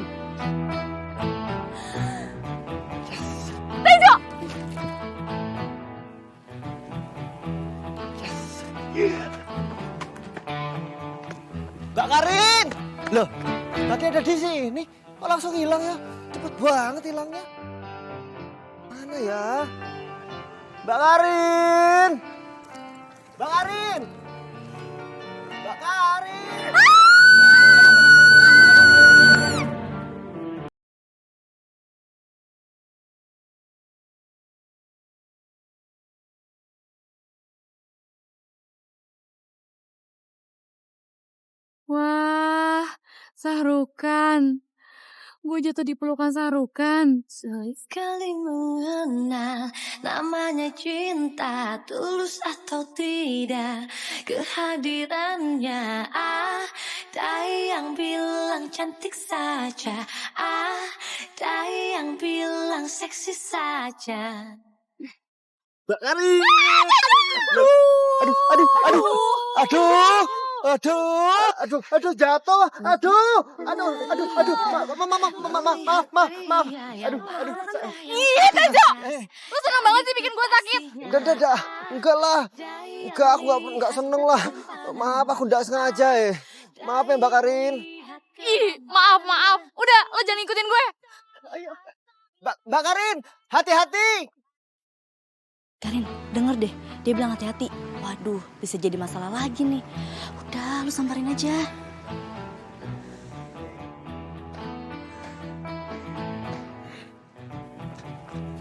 Tejo! Mbak Karin! Loh, tadi ada di sini. Kok langsung hilang ya? Cepet banget hilangnya. Mana ya? Mbak Karin! Mbak Karin! Mbak Karin! Wah, Sahrukan. gue jatuh di pelukan Sarukan. Sulit sekali mengenal namanya cinta, tulus atau tidak kehadirannya. Ada yang bilang cantik saja, ada yang bilang seksi saja. Mbak Karin. Aduh, jatuh. Maaf. Iya, Tejo. Lu seneng banget sih bikin gue sakit. Enggak lah. Enggak, aku enggak seneng lah. Maaf, aku enggak sengaja. Maaf ya Mbak Karin. Ih, maaf. Udah, lo jangan ikutin gue. Ayo. Mbak Karin, hati-hati. Karin, denger deh, dia bilang hati-hati. Waduh, bisa jadi masalah lagi nih. Udah, lu samperin aja.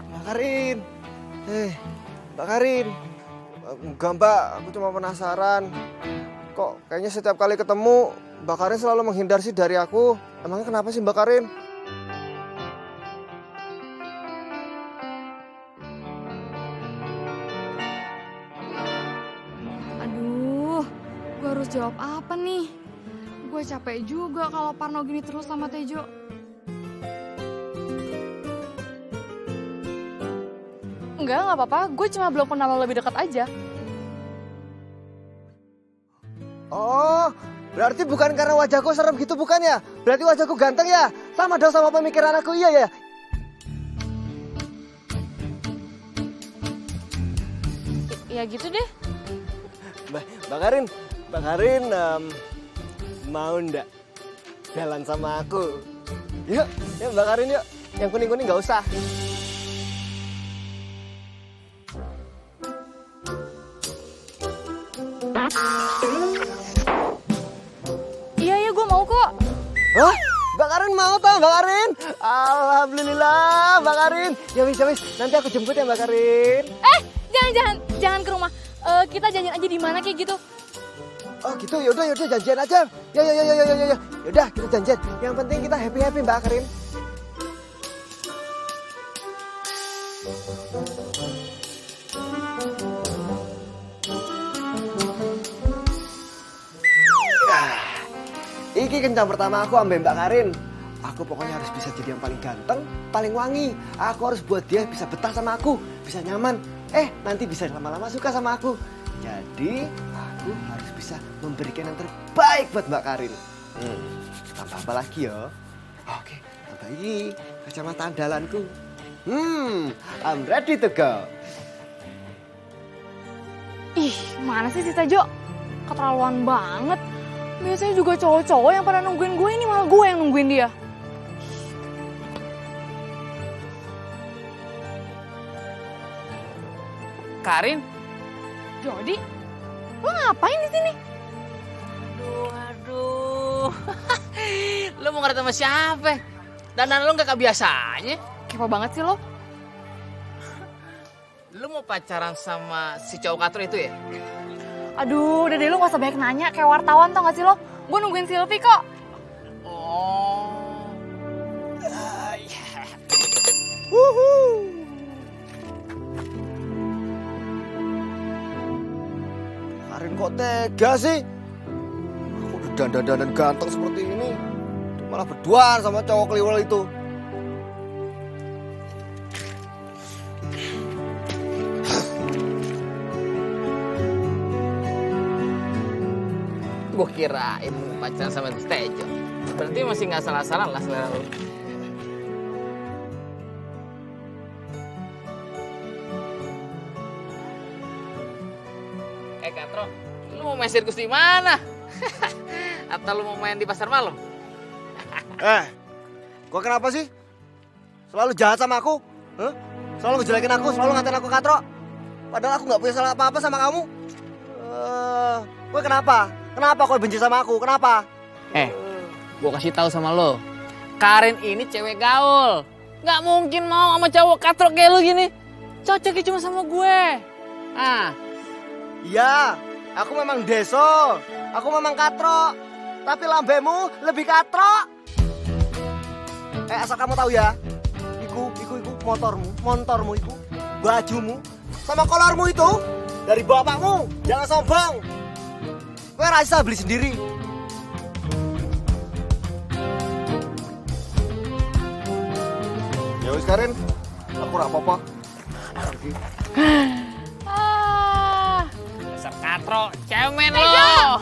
Mbak Karin. Mbak Karin. Enggak Mbak, aku cuma penasaran. Kok kayaknya setiap kali ketemu, Mbak Karin selalu menghindar sih dari aku. Emangnya kenapa sih Mbak Karin? Gue harus jawab apa nih? Gue capek juga kalau Parno gini terus sama Tejo. Enggak apa-apa. Gue cuma belum kenal lo lebih dekat aja. Oh, berarti bukan karena wajahku serem gitu bukan ya? Berarti wajahku ganteng ya? Sama dong sama pemikiran aku, iya ya? Ya gitu deh. Mbak Karin, mau ndak jalan sama aku? Yuk Mbak Karin yuk. Yang kuning-kuning nggak usah. Iya, gue mau kok. Hah? Mbak Karin mau toh, Mbak Karin? Alhamdulillah, Mbak Karin. Ya wis, nanti aku jemput ya Mbak Karin. Jangan ke rumah. Kita janjian aja di mana kayak gitu. Oh gitu, yaudah janjian aja. Ya. Yaudah kita janjian. Yang penting kita happy Mbak Karin. Iki kencan pertama aku ambil Mbak Karin. Aku pokoknya harus bisa jadi yang paling ganteng, paling wangi. Aku harus buat dia bisa betah sama aku, bisa nyaman. Nanti bisa lama-lama suka sama aku. Jadi aku harus bisa memberikan yang terbaik buat Mbak Karin. Tambah apa lagi ya? Oke, tambah ini kacamata andalanku. I'm ready to go. Ih, mana sih si Tejo? Keterlaluan banget. Biasanya juga cowok-cowok yang pada nungguin gue, ini malah gue yang nungguin dia. Karin? Jody, lo ngapain di sini? Aduh. Lo mau ngeliat sama siapa? Dandan lo gak kebiasaannya. Kepo banget sih lo. Lo mau pacaran sama si cowok katro itu ya? Aduh, udah deh lo gak usah banyak nanya. Kayak wartawan tau gak sih lo? Gue nungguin Silvi kok. Oh. Karin kok tega sih? Aku udah dandan-dandan ganteng seperti ini, malah berduaan sama cowok kliwol itu. Gue kirain pacaran sama Tejo. Berarti masih gak salah-salah lah selera lu. Katro, lu mau main sirkus di mana? Atau lu mau main di pasar malam? Gua kenapa sih? Selalu jahat sama aku? Selalu ngejelekin aku, selalu ngatain aku Katro. Padahal aku nggak punya salah apa-apa sama kamu. Gue kenapa? Kenapa kau benci sama aku? Kenapa? Gue kasih tahu sama lo, Karin ini cewek gaul. Nggak mungkin mau sama cowok Katro kayak lu gini. Cocoknya cuma sama gue. Iya, aku memang deso, aku memang Katro, tapi lambemu lebih Katro. Asal kamu tahu ya. Iku motormu iku, bajumu, sama kolormu itu dari bapakmu. Jangan sombong. Kowe ra bisa beli sendiri. Ya wis Karin, aku ora apa-apa. Dasar katro, cemen lo.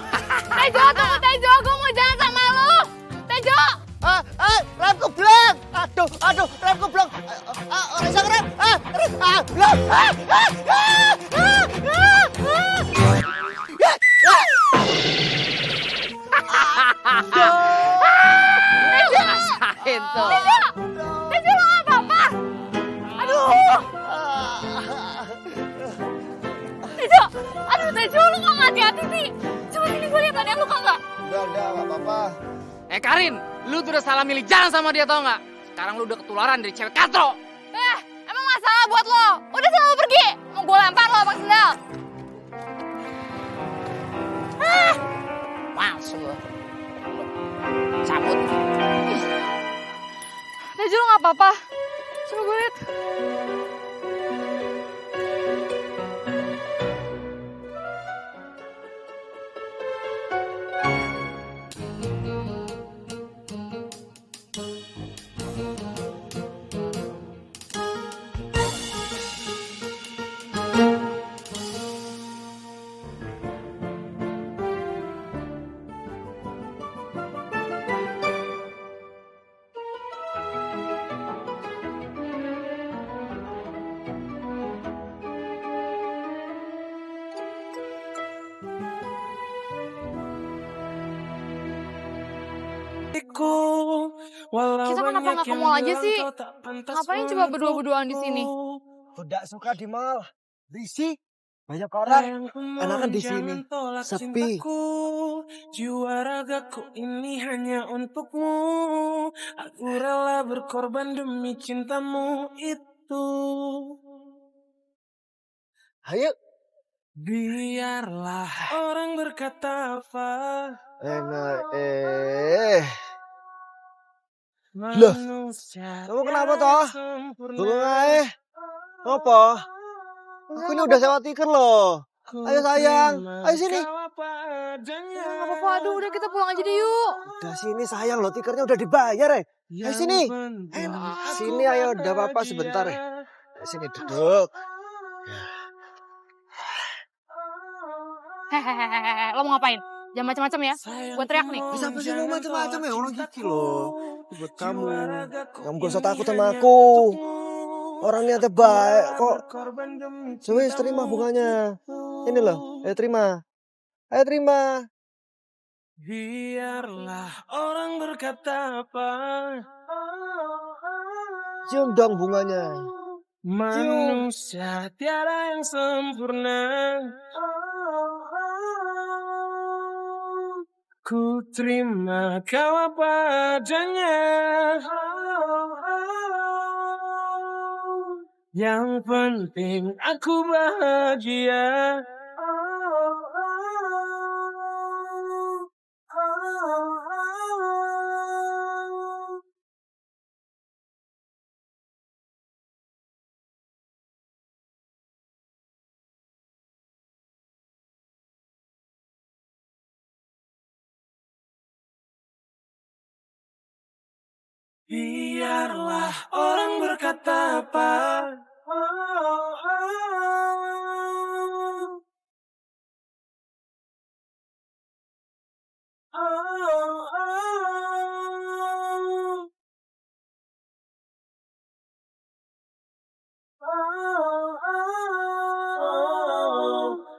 Tejo, tunggu Tejo, gue mau jalan sama lu. Tejo. Remku blok. Aduh, remku blok. Ora iso rem. Blok. Rasain tuh. Tejo lu nggak apa-apa. Aduh. Tejo, lu kok nggak hati-hati sih? Coba sini gue lihat ada yang luka nggak? Udah, nggak apa-apa. Karin, lu tuh udah salah milih jalan sama dia tau nggak? Sekarang lu udah ketularan dari cewek katro. Emang masalah buat lo? Udah sana lo pergi. Mau gue lempar lo pakai sendal. Males lu. Cabut. Tejo lu nggak apa-apa. Coba gue lihat. Kita kenapa nggak ke mall aja sih? Ngapain coba berdua-berduaan di sini? Tidak suka di mall. Risih. Banyak orang. Enakan di sini. Sepi. Jiwa ragaku ini hanya untukmu. Aku rela berkorban demi cintamu itu. Ayo. Biarlah orang berkata apa. Loh, kamu kenapa toh? Tunggu aja. Apa? Aku ini udah sewa tiket loh. Ayo sayang, ayo sini. Nggak apa-apa, aduh udah kita pulang aja deh yuk. Udah sini sayang loh, tiketnya udah dibayar ya. Ayo sini. Sini ayo, udah apa-apa sebentar ya. Sini duduk. Hehehe, lo mau ngapain? Jangan macam-macam ya, gue teriak nih. Bisa apa sih mau macam-macam ya, orang gitu loh. Buat kamu. Kamu gak usah takut sama aku. Orang niatnya baik kok. Wes terima bunganya. Ini loh, ayo terima. Ayo terima. Biarlah orang berkata apa. Cium dong bunganya. Manusia tiada yang sempurna. Ku terima kau apa adanya. Yang penting aku bahagia. Biarlah orang berkata apa.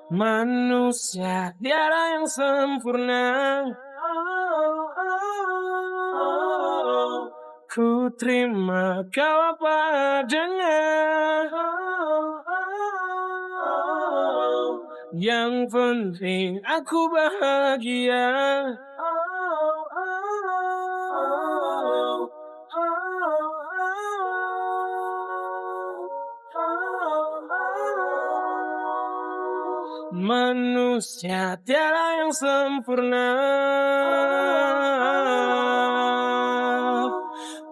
Manusia tiada yang sempurna. Ku terima kau apa adanya. Yang penting aku bahagia. Manusia tiada yang sempurna.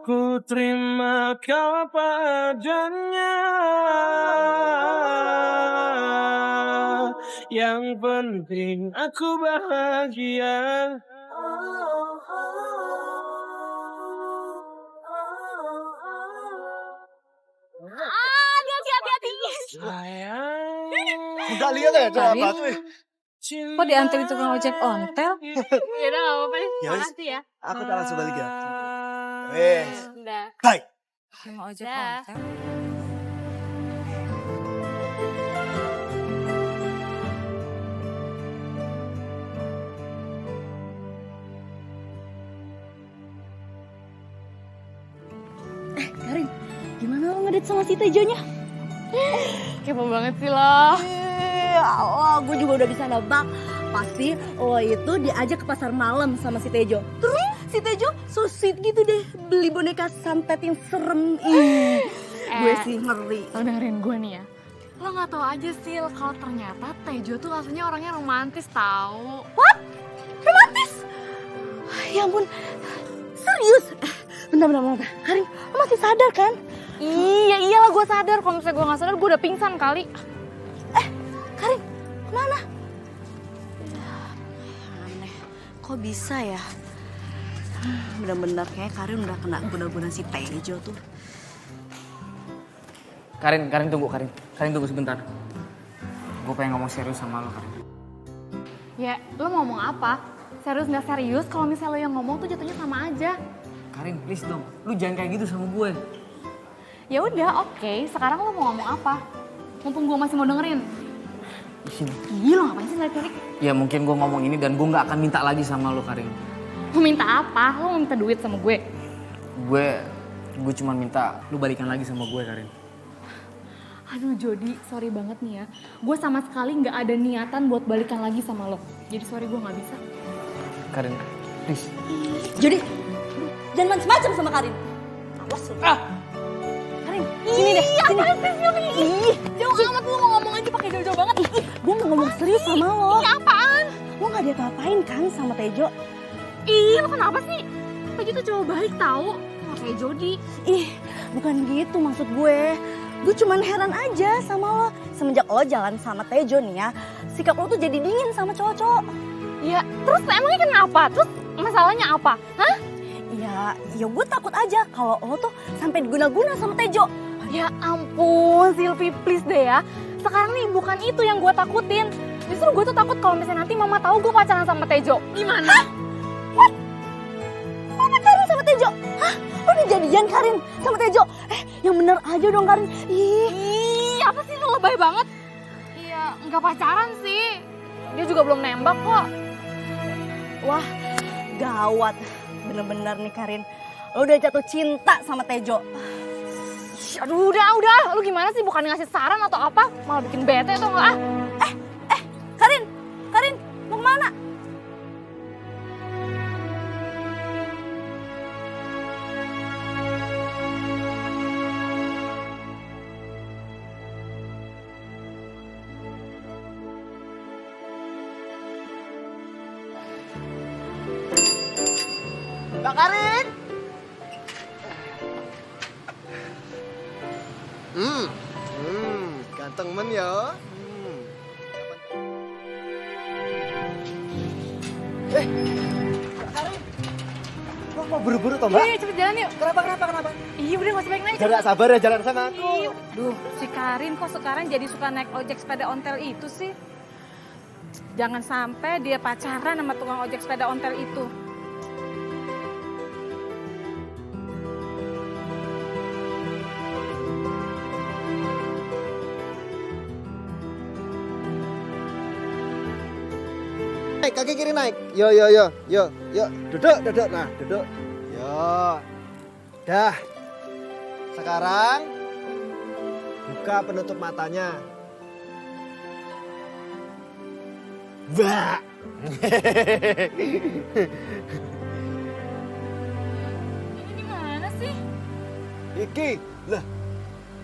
Ku terima kau apa adanya. Yang penting aku bahagia. Hati-hati. Sayang. Udah lihat ya, ada apa tuh? Kok diantri tukang ojek ontel? Ya udah, gak apa-apa nih. Ya wis. Makasih ya. Aku tak langsung balik ya. Wes. Udah. Bye. Tukang ojek Dah. ontel. Karin, gimana lo ngedate sama si Tejonya? Kepo banget sih lo. Allah, gue juga udah bisa nebak. Pasti lo itu diajak ke pasar malam sama si Tejo. Terus si Tejo so sweet gitu deh, beli boneka santet yang serem. Gue sih ngeri. Lo dengerin gue nih ya. Lo gak tahu aja sih kalau ternyata Tejo tuh aslinya orangnya romantis tahu. What? Romantis? Ya ampun, serius? Bentar. Karin, lo masih sadar kan? Iya iyalah gue sadar. Kalau misalnya gue gak sadar gue udah pingsan kali. Karin, kemana? Aneh, kok bisa ya? Bener-bener kayak Karin udah kena guna-guna si Tejo tuh. Karin tunggu, Karin tunggu sebentar. Gue pengen ngomong serius sama lo, Karin. Ya lo mau ngomong apa? Serius gak serius? Kalau misalnya lo yang ngomong tuh jatuhnya sama aja. Karin, please dong, lu jangan kayak gitu sama gue. Ya udah, oke. Sekarang lo mau ngomong apa? Mumpung gue masih mau dengerin. Di sini. Ih, lo ngapain sih lirik? Ya mungkin gue ngomong ini dan gue nggak akan minta lagi sama lo, Karin. Lo minta apa? Lo mau minta duit sama gue? Gue cuma minta lu balikan lagi sama gue, Karin. Aduh Jody, sorry banget nih ya. Gue sama sekali nggak ada niatan buat balikan lagi sama lo. Jadi sorry gue nggak bisa. Karin, please. Jadi, jangan macem-macem sama Karin. Awas lo. Karin, sini deh. Sini. Ih, Jauh amat lo mau ngomong aja pakai jauh-jauh banget. gue mau ngomong serius sama lo. Ih, apaan? Lo gak diapa-apain kan sama Tejo? Ih, lo kenapa sih? Tejo tuh cowok baik tau. Nggak kayak Jody. Ih, bukan gitu maksud gue. Gue cuman heran aja sama lo. Semenjak lo jalan sama Tejo nih ya, sikap lo tuh jadi dingin sama cowok-cowok. Ya, terus emangnya kenapa? Terus masalahnya apa? Hah? Ya gue takut aja kalau lo tuh sampai diguna-guna sama Tejo. Ya ampun, Silvi, please deh ya. Sekarang nih bukan itu yang gue takutin. Justru gue tuh takut kalau misalnya nanti mama tahu gue pacaran sama Tejo. Gimana? Hah? What? Lo pacaran sama Tejo? Hah? Lo udah jadian Karin sama Tejo? Yang bener aja dong Karin. Ih, apa sih lo lebay banget? Iya, nggak pacaran sih. Dia juga belum nembak kok. Wah, gawat. Bener-bener nih Karin. Lo udah jatuh cinta sama Tejo. Ih, aduh, udah. Lu gimana sih? Bukan ngasih saran atau apa? Malah bikin bete atau enggak? Karin, mau kemana? Mbak Karin. Ganteng men ya. Mbak Karin. Kok mau buru-buru toh Mbak? Iya, cepet jalan yuk. Kenapa? Iya, udah nggak usah baik naik. Jangan sabar ya jalan sama aku. Duh, si Karin kok sekarang jadi suka naik ojek sepeda ontel itu sih? Jangan sampai dia pacaran sama tukang ojek sepeda ontel itu. Naik, kaki kiri naik. Yo. Duduk. Nah, duduk. Yo. Dah. Sekarang buka penutup matanya. Bah. Ini gimana sih?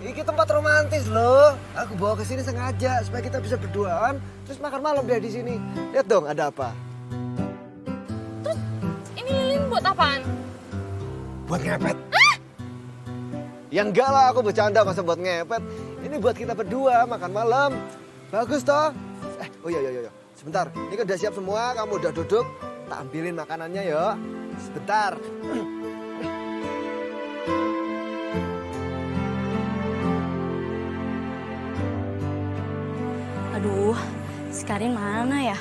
Iki tempat romantis loh. Aku bawa ke sini sengaja supaya kita bisa berduaan, terus makan malam deh di sini. Lihat dong, ada apa? Ini lilin buat apaan? Buat ngepet. Ya enggak lah, aku bercanda masa buat ngepet. Ini buat kita berdua makan malam. Bagus toh? Oh iya. Sebentar, ini kan udah siap semua, kamu udah duduk. Tak ambilin makanannya ya. Sebentar. Aduh, si Karin mana ya?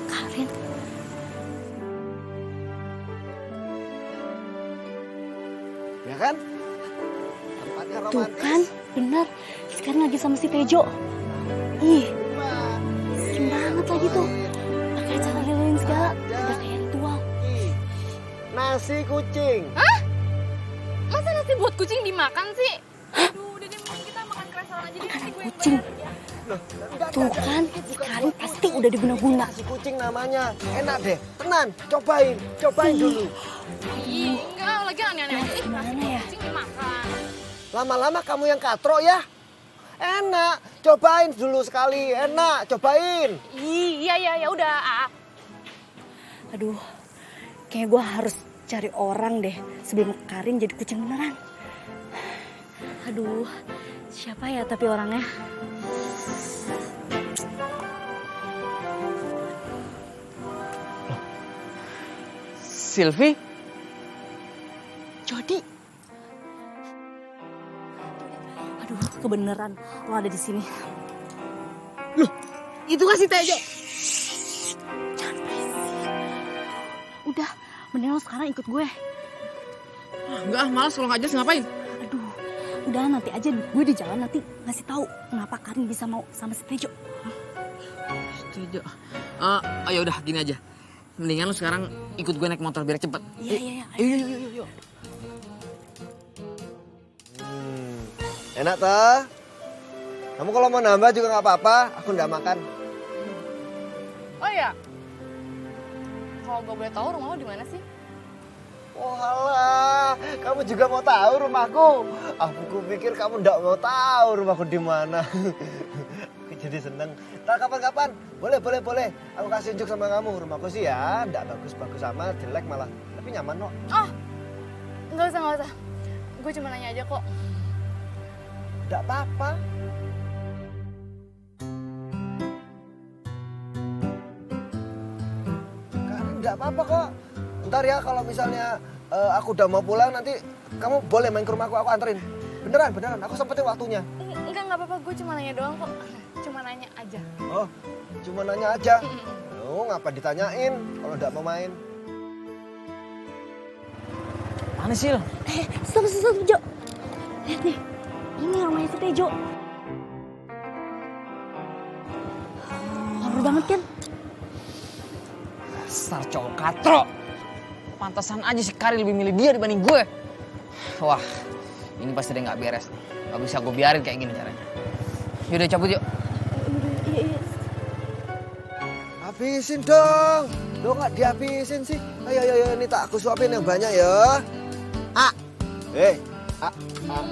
Karin? Ya kan? Tempatnya Tuh romantis. kan, bener. Sekarang lagi sama si Tejo. Ih, serem banget lagi tuh. Pakai acara lilin segala, udah kayak ritual. Nasi kucing. Hah? Masa nasi buat kucing dimakan sih? Aduh, udah deh, kita makan keresalan aja deh. Nanti gue yang Kucing. Enggak, Tuh kan, si Karin pasti udah diguna-guna. Nasi kucing namanya. Enak deh, tenan. Cobain dulu. Ih, enggak, lagi aneh-aneh aja. Ih, nasi buat ya? kucing dimakan. Lama-lama kamu yang katrok ya. Enak, cobain dulu sekali. Enak, cobain. Iya, udah. Aduh, kayak gue harus cari orang deh sebelum Karin jadi kucing beneran. Aduh, siapa ya tapi orangnya? Silvi? Jody. Aduh, kebeneran lo ada di sini. Loh, itu kan si Tejo. Jangan berisik. Udah, mending lo sekarang ikut gue. Enggak, malas kalau nggak jelas ngapain? Aduh, udah nanti aja gue di jalan nanti ngasih tahu kenapa Karin bisa mau sama si Tejo. Tejo. Ayo udah gini aja. Mendingan lu sekarang ikut gue naik motor biar cepet. Iya. Yuk. Enak toh? Kamu kalau mau nambah juga nggak apa-apa. Aku nggak makan. Oh iya. Kalau gue boleh tahu rumah lo di mana sih? Oh alah, kamu juga mau tahu rumahku? Aku pikir kamu nggak mau tahu rumahku di mana. Aku jadi seneng. Ntar kapan-kapan, boleh. Aku kasih unjuk sama kamu. Rumahku sih ya, nggak bagus-bagus sama, jelek malah. Tapi nyaman kok. Oh, nggak usah. Gue cuma nanya aja kok. Nggak apa-apa. Karena nggak apa-apa kok. Ntar ya kalau misalnya aku udah mau pulang nanti kamu boleh main ke rumahku, aku anterin. Beneran, aku sempetin waktunya. Enggak apa-apa, gue cuma nanya doang kok. Cuma nanya aja. Oh, cuma nanya aja. Oh, ngapa ditanyain kalau nggak mau main? Mana sih lo? Stop, Jo. Lihat nih, ini rumahnya si Tejo. Horor banget kan? Dasar cowok katro. Pantasan aja si Karin lebih milih dia dibanding gue. Wah, ini pasti dia nggak beres. Gak bisa gue biarin kayak gini caranya. Yaudah cabut yuk. Iya. Habisin dong. Lo nggak dihabisin sih? Ayo, ini tak aku suapin yang banyak ya. Jangan.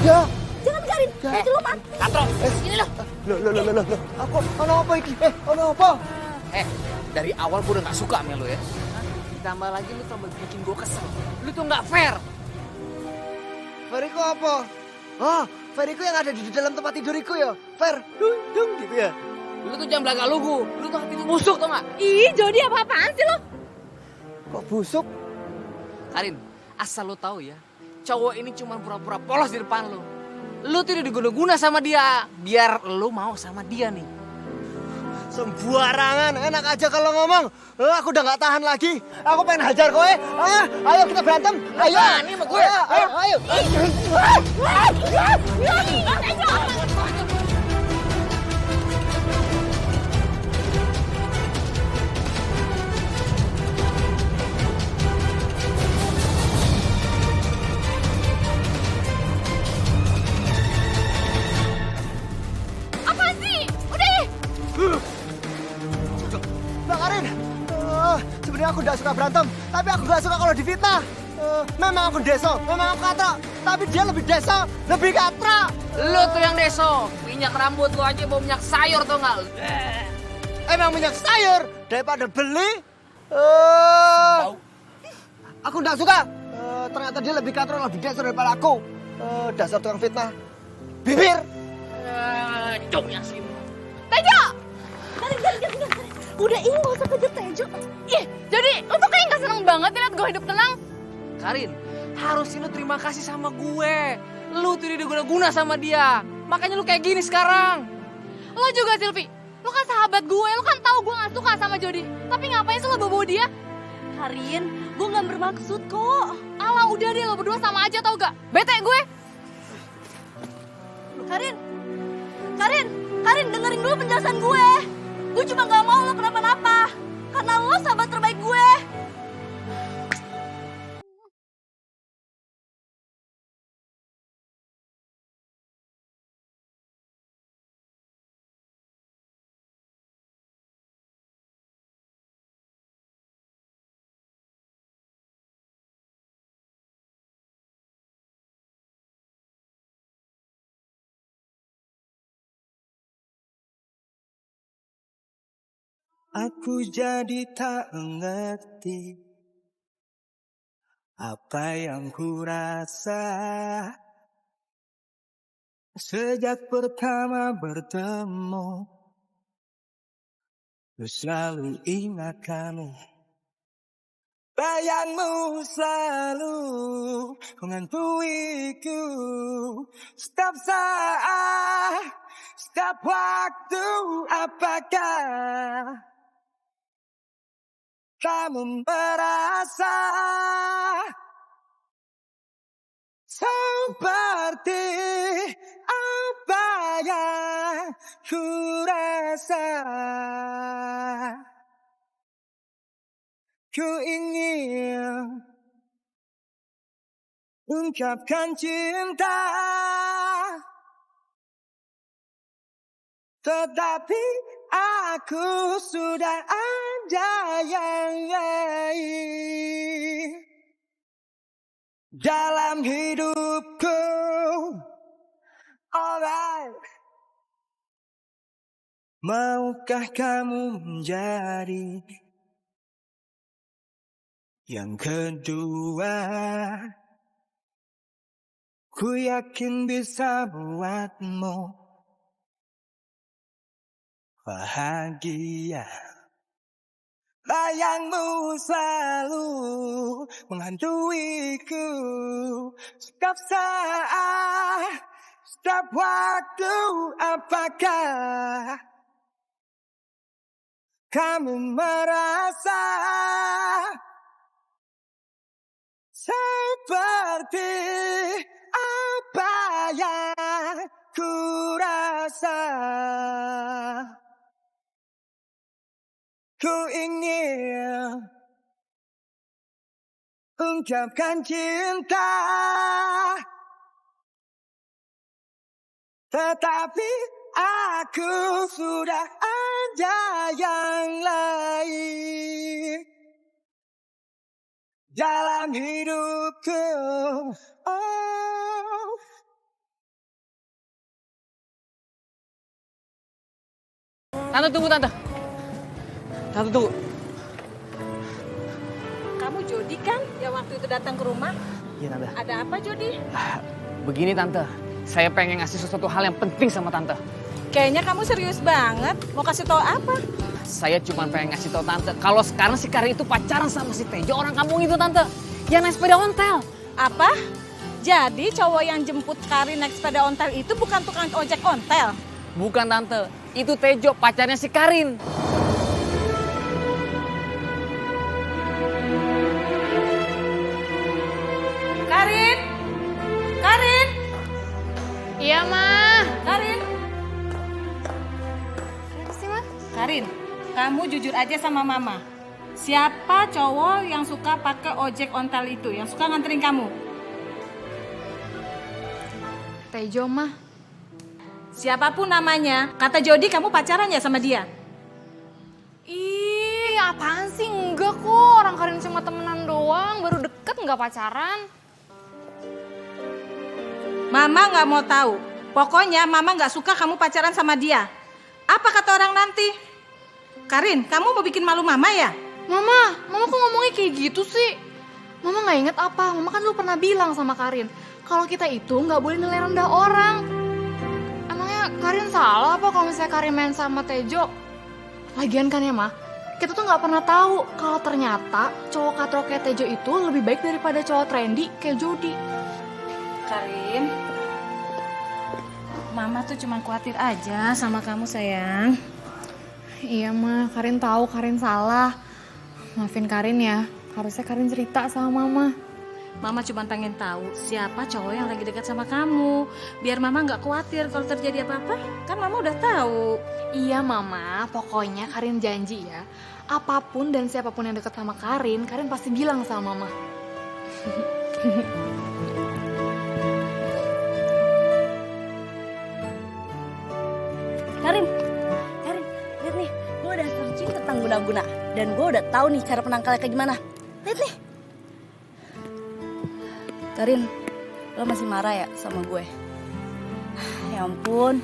Ya. Jangan Karin, itu lo mati. Katro, Ini lo. Loh. Aku, ono apa iki? Ono apa? Dari awal gue udah gak suka sama lu ya. Ditambah lagi lu tambah bikin gue kesel. Lu tuh gak fair. Veriku apa? Oh, Veriku yang ada di dalam tempat tiduriku ya? Fair, dung gitu ya? Lu tuh jangan belaga lugu. Lu tuh hati lu busuk tau gak? Ih, Jody apa-apaan sih lo? Kok busuk? Karin, asal lu tahu ya, cowok ini cuma pura-pura polos di depan lu. Lu tuh udah diguna-guna sama dia, biar lu mau sama dia nih. Sembarangan, enak aja kalau ngomong. Aku udah nggak tahan lagi. Aku pengen hajar kowe. Ayo kita berantem. Ayo. Ini sama gue. Ayo. Apaan sih? Udah deh. Mbak Karin, sebenarnya aku nggak suka berantem, tapi aku nggak suka kalau difitnah. Memang aku deso, memang aku katro, tapi dia lebih deso, lebih katro. Lu tuh yang deso, minyak rambut lu aja bau minyak sayur tau gak? Emang minyak sayur daripada beli Aku nggak suka. Ternyata dia lebih katro, lebih dasar daripada aku. Dasar tukang fitnah. Bibir. Cok ya sih. Tejo! Karin. Udah ini gak usah kejar Tejo. Ih, jadi lu tuh kayak gak seneng banget liat gue hidup tenang. Karin, harusnya lu terima kasih sama gue. Lu tuh diguna-guna sama dia. Makanya lu kayak gini sekarang. Lo juga Silvi, lo kan sahabat gue, lo kan tahu gue gak suka sama Jody. Tapi ngapain sih lo bawa dia? Karin, gue gak bermaksud kok. Alah udah deh, lo berdua sama aja tau gak? Bete gue. Karin, dengerin dulu penjelasan gue. Gue cuma gak mau lo kenapa-napa. Karena lo sahabat terbaik gue. Aku jadi tak mengerti apa yang ku rasa sejak pertama bertemu. Ku selalu ingat kamu, bayangmu selalu menghantuiku. Setiap saat, setiap waktu, apakah kamu merasa seperti apa yang ku rasa? Ku ingin ungkapkan cinta, tetapi aku sudah ada yang lain dalam hidupku. Alright, maukah kamu menjadi yang kedua? Ku yakin bisa buatmu bahagia. Bayangmu selalu menghantuiku. Setiap saat, setiap waktu, apakah kamu merasa seperti apa yang ku rasa? Ku ingin ungkapkan cinta, tetapi aku sudah ada yang lain dalam hidupku. Oh. Tante tunggu tante. Tante tunggu. Kamu Jody kan yang waktu itu datang ke rumah? Iya tante. Ada apa Jody? Begini tante, saya pengen ngasih sesuatu hal yang penting sama tante. Kayaknya kamu serius banget. Mau kasih tahu apa? Saya cuma pengen ngasih tahu tante, kalau sekarang si Karin itu pacaran sama si Tejo orang kampung itu tante. Yang naik sepeda ontel. Apa? Jadi cowok yang jemput Karin naik sepeda ontel itu bukan tukang ojek ontel? Bukan tante, itu Tejo pacarnya si Karin. Karin? Karin? Iya, Ma. Karin? Kenapa sih, Ma? Karin, kamu jujur aja sama Mama. Siapa cowok yang suka pakai ojek ontel itu, yang suka nganterin kamu? Tejo, Ma. Siapapun namanya, kata Jody kamu pacaran ya sama dia? Ih, apaan sih? Enggak kok, orang Karin cuma temenan doang, baru deket nggak pacaran. Mama nggak mau tahu. Pokoknya Mama nggak suka kamu pacaran sama dia. Apa kata orang nanti? Karin, kamu mau bikin malu Mama ya? Mama kok ngomongnya kayak gitu sih? Mama nggak inget apa? Mama kan lu pernah bilang sama Karin kalau kita itu nggak boleh nilai rendah orang. Emangnya Karin salah apa kalau misalnya Karin main sama Tejo? Lagian kan ya, Ma, kita tuh nggak pernah tahu kalau ternyata cowok katro kayak Tejo itu lebih baik daripada cowok trendy kayak Jody. Karin, Mama tuh cuma khawatir aja sama kamu sayang. Iya, Ma, Karin tahu Karin salah. Maafin Karin ya, harusnya Karin cerita sama Mama. Mama cuma pengen tahu siapa cowok yang lagi dekat sama kamu. Biar Mama nggak khawatir kalau terjadi apa-apa, kan Mama udah tahu. Iya, Mama, pokoknya Karin janji ya, apapun dan siapapun yang dekat sama Karin pasti bilang sama Mama. Karin, lihat nih, gue udah searching tentang guna-guna dan gue udah tahu nih cara penangkalnya kayak gimana. Lihat nih. Karin, lo masih marah ya sama gue? Ya ampun,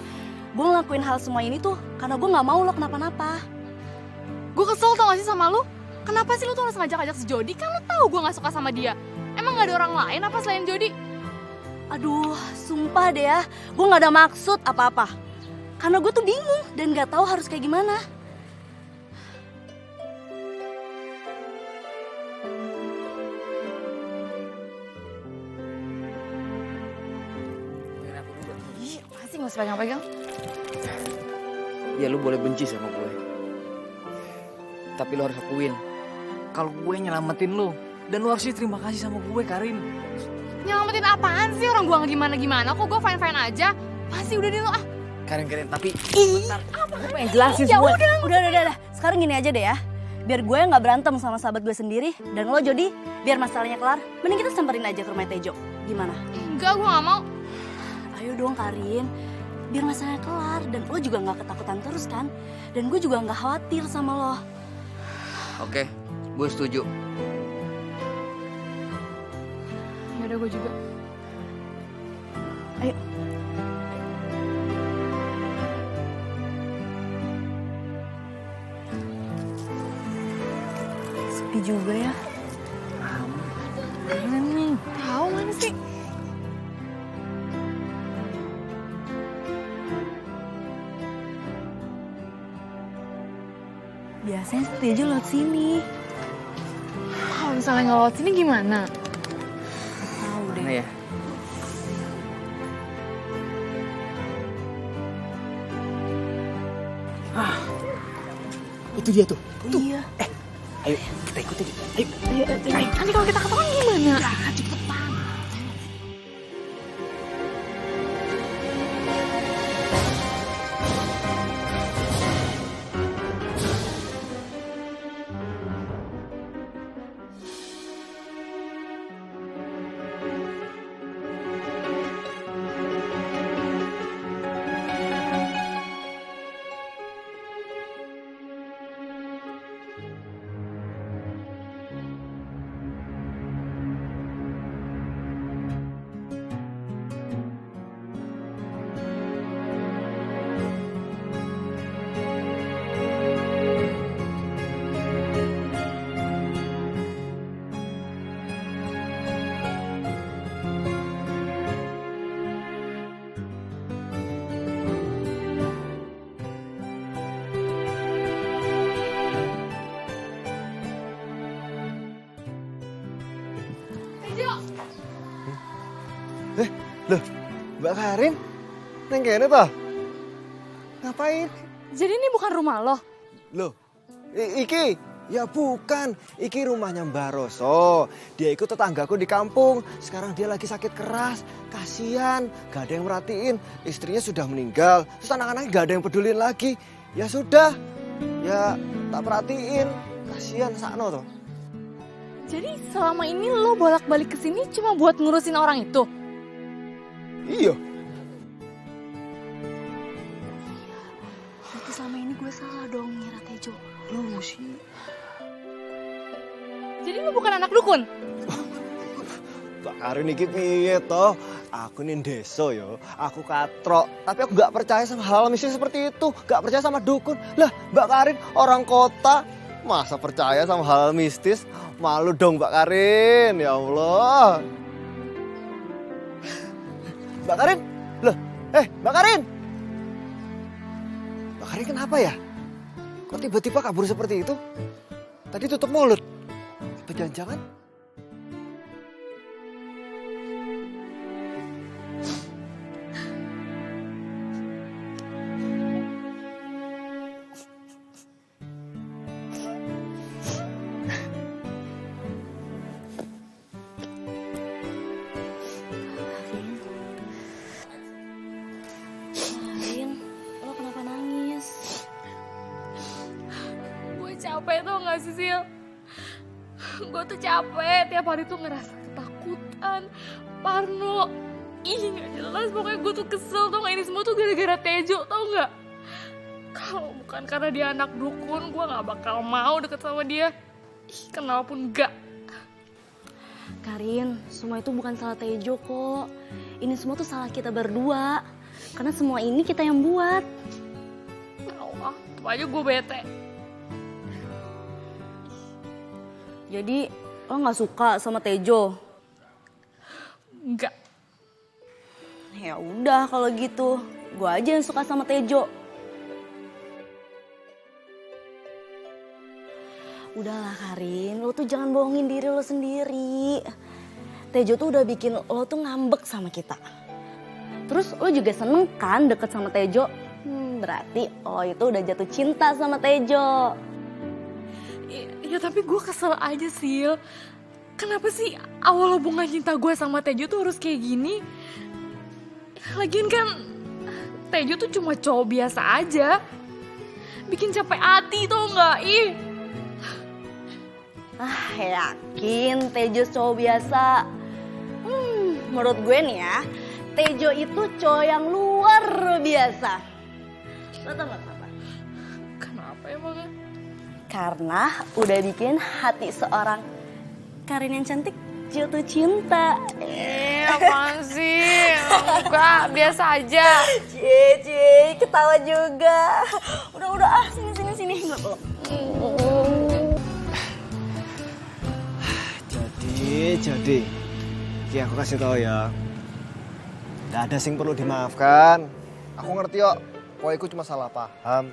gue ngelakuin hal semua ini tuh karena gue nggak mau lo kenapa-napa. Gue kesel tau gak sih sama lu? Kenapa sih lu tuh harus ngajak-ngajak si Jody? Kan lu tahu gue gak suka sama dia. Emang gak ada orang lain apa selain Jody? Aduh, sumpah deh ya, gue nggak ada maksud apa-apa. Karena gue tuh bingung dan nggak tahu harus kayak gimana. Ih, pasti gak usah pegang-pegang. Ya lu boleh benci sama gue. Tapi lu harus akuin kalau gue nyelamatin lu. Dan lu harusnya terima kasih sama gue, Karin. Nyelamatin apaan sih? Orang gue gak gimana-gimana kok, gue fine-fine aja. Pasti udah deh lu ah. Karin, tapi bentar. Gue pengen jelasin semua. Udah. Sekarang gini aja deh ya. Biar gue nggak berantem sama sahabat gue sendiri. Dan lo Jody, biar masalahnya kelar. Mending kita samperin aja ke rumah Tejo. Gimana? Enggak, gue gak mau. Ayo dong Karin. Biar masalahnya kelar. Dan lo juga gak ketakutan terus kan. Dan gue juga gak khawatir sama lo. Oke, gue setuju. Yaudah, gue juga. Ayo. Sepi juga ya. Mana nih? Tahu mana sih? Biasanya Tejo lewat sini. Kalau misalnya nggak lewat sini gimana? Tahu deh. Mana ya? Itu dia tuh. Iya. Ayo, kita ikutin. Ayo. Nanti kalau kita ketahuan gimana? Loh, Mbak Karin? Neng kene toh? Ngapain? Jadi ini bukan rumah lo? Loh, iki? Ya bukan, iki rumahnya Mbak Roso. Dia ikut tetanggaku di kampung. Sekarang dia lagi sakit keras. Kasian, gak ada yang merhatiin. Istrinya sudah meninggal. Terus anak-anaknya gak ada yang pedulin lagi. Ya sudah, ya tak perhatiin. Kasian sakno toh. Jadi selama ini lo bolak-balik ke sini cuma buat ngurusin orang itu? Iya. Berarti selama ini gue salah dong ngira Tejo. Lo sih. Jadi lo bukan anak dukun? Mbak Karin iki piye toh? Aku nih desa yo, aku katrok. Tapi aku gak percaya sama hal misi seperti itu. Gak percaya sama dukun. Lah Mbak Karin orang kota. Masa percaya sama hal mistis? Malu dong Mbak Karin, ya Allah. Mbak Karin, loh, Mbak Karin. Mbak Karin kenapa ya? Kok tiba-tiba kabur seperti itu? Tadi tutup mulut. Apa jangan-jangan? Capek tuh gak sih, Sil? Gue tuh capek, tiap hari tuh ngerasa ketakutan, parno. Ih, gak jelas, pokoknya gue tuh kesel tuh gak, ini semua tuh gara-gara Tejo, tau gak? Kalau bukan karena dia anak dukun, gue gak bakal mau deket sama dia. Ih, kenal pun gak. Karin, semua itu bukan salah Tejo kok. Ini semua tuh salah kita berdua. Karena semua ini kita yang buat. Allah, tetep aja gue bete. Jadi lo gak suka sama Tejo? Enggak. Ya udah kalau gitu, gue aja yang suka sama Tejo. Udahlah Karin, lo tuh jangan bohongin diri lo sendiri. Tejo tuh udah bikin lo tuh ngambek sama kita. Terus lo juga seneng kan deket sama Tejo? Berarti lo itu udah jatuh cinta sama Tejo. Ya tapi gue kesel aja, Sil. Kenapa sih awal hubungan cinta gue sama Tejo tuh harus kayak gini? Lagian kan Tejo tuh cuma cowok biasa aja. Bikin capek hati tau gak? Ih. Yakin Tejo cowok biasa? Menurut gue nih ya, Tejo itu cowok yang luar biasa. Lo tau gak kenapa? Kenapa emangnya? Karena udah bikin hati seorang Karin yang cantik jatuh cinta. Apaan sih? Enggak, biasa aja. Cie, ketawa juga. Udah, sini. Jadi. Ki aku kasih tahu ya. Nggak ada sing perlu dimaafkan. Aku ngerti kok. Kok aku cuma salah paham.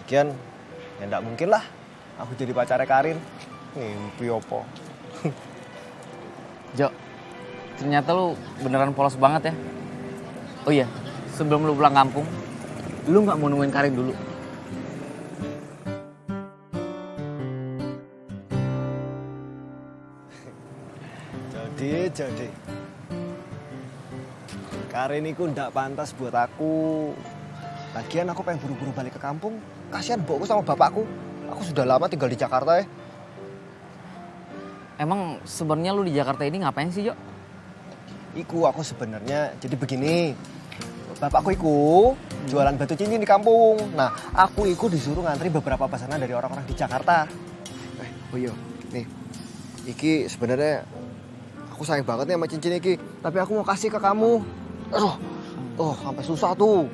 Lagian ya enggak mungkin lah aku jadi pacarnya Karin. Ngimpi opo. Jo, ternyata lu beneran polos banget ya. Oh iya, sebelum lu pulang kampung, lu nggak mau nemuin Karin dulu? Jadi. Karin itu ndak pantas buat aku. Lagian aku pengen buru-buru balik ke kampung. Kasihan mbokku sama bapakku. Aku sudah lama tinggal di Jakarta ya. Emang sebenarnya lu di Jakarta ini ngapain sih, Jo? Aku sebenarnya jadi begini. Bapakku jualan batu cincin di kampung. Nah, aku disuruh ngantri beberapa pesanan dari orang-orang di Jakarta. Nih. Iki sebenarnya aku sayang banget nih sama cincin iki, tapi aku mau kasih ke kamu. Sampai susah tuh.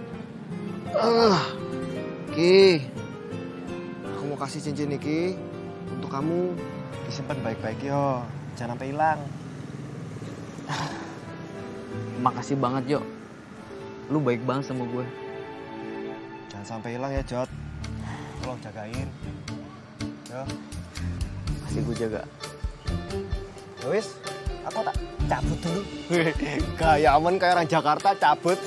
Aku mau kasih cincin iki untuk kamu, disimpan baik-baik yo, jangan sampai hilang. Makasih banget, Jo. Lu baik banget sama gue. Jangan sampai hilang ya, Jot. Tolong jagain. Yo. Masih gue jaga. Wis, aku tak cabut dulu. Gaya aman kayak orang Jakarta, cabut.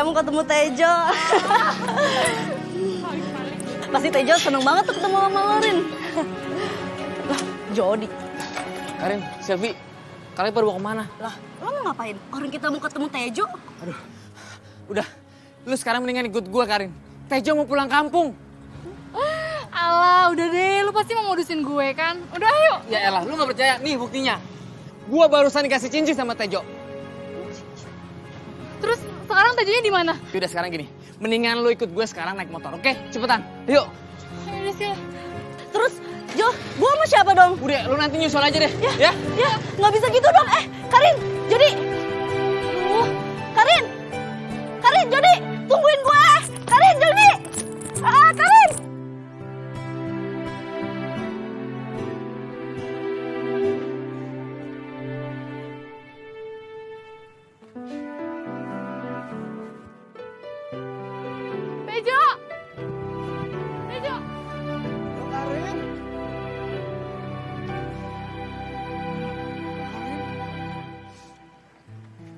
Mau ketemu Tejo. Pasti Tejo seneng banget tuh ketemu sama Lorin. Lah, Jody. Karin, Selvi, kalian baru mau kemana? Lah, lo mau ngapain? Orang kita mau ketemu Tejo. Aduh, udah. Lu sekarang mendingan ikut gue, Karin. Tejo mau pulang kampung. Alah, udah deh. Lu pasti mau modusin gue kan? Udah, ayo. Ya elah, lu gak percaya? Nih buktinya. Gue barusan dikasih cincin sama Tejo. Terus sekarang Tejonya di mana? Udah sekarang gini, mendingan lu ikut gue sekarang naik motor, oke? Cepetan, yuk. sini. Terus, Jo, gua sama siapa dong? Udah, lu nanti nyusul aja deh. Ya, nggak bisa gitu dong. Karin, Jody. Karin, Jody, tungguin gue. Karin, Jody. Karin. Tejo.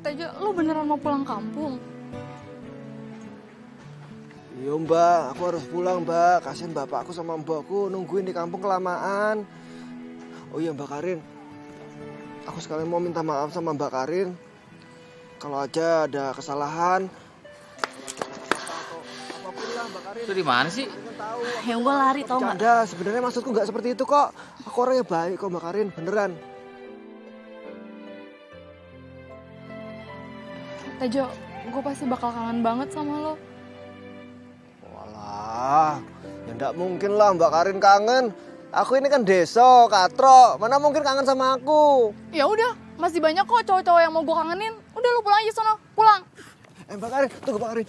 Tejo, lu beneran mau pulang kampung? Iya mbak, aku harus pulang mbak. Kasian bapakku sama mbakku nungguin di kampung kelamaan. Oh iya Mbak Karin, aku sekalian mau minta maaf sama Mbak Karin. Kalau aja ada kesalahan. Apapun lah Mbak Karin. Itu di mana sih? Yang gue lari tau nggak? Canda, sebenarnya maksudku nggak seperti itu kok. Aku orangnya baik kok Mbak Karin, beneran. Tejo, gue pasti bakal kangen banget sama lo. Walah, ya nggak mungkin lah Mbak Karin kangen. Aku ini kan Deso, Katro, mana mungkin kangen sama aku. Ya udah, masih banyak kok cowok-cowok yang mau gue kangenin. Udah lu pulang aja sono, pulang. Mbak Karin, tunggu Mbak Karin.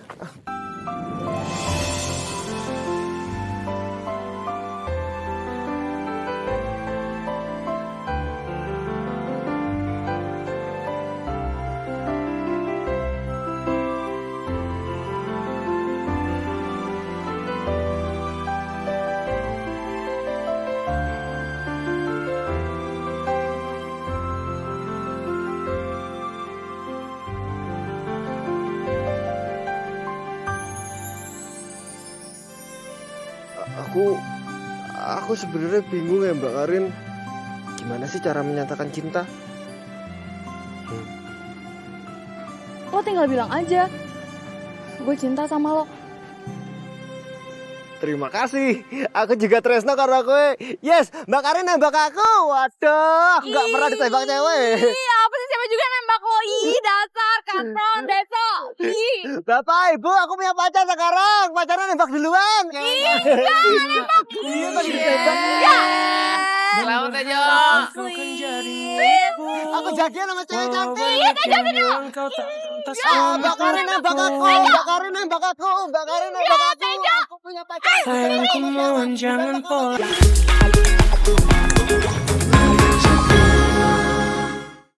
Aku sebenarnya bingung ya Mbak Karin. Gimana sih cara menyatakan cinta? Lo tinggal bilang aja, gue cinta sama lo. Terima kasih. Aku juga tresno karo kowe. Yes, Mbak Karin nembak aku. Waduh, aku nggak pernah ditembak cewek. Iya, apa sih siapa juga nembak lo? Ih, dasar katron, Deso. Ih. Bapak, Ibu, aku punya pacar sekarang. Pacarnya nembak duluan. Ih, jangan nembak. Iya, tadi ditembak. Ya. Selamat Tejo. Aku jadian sama cewek cantik. Iya, Tejo, Tejo. Mbak Karin nembak aku. Mbak Karin nembak aku. Mbak Karin nembak aku. Aku punya pacar. Sayangku mohon jangan pola.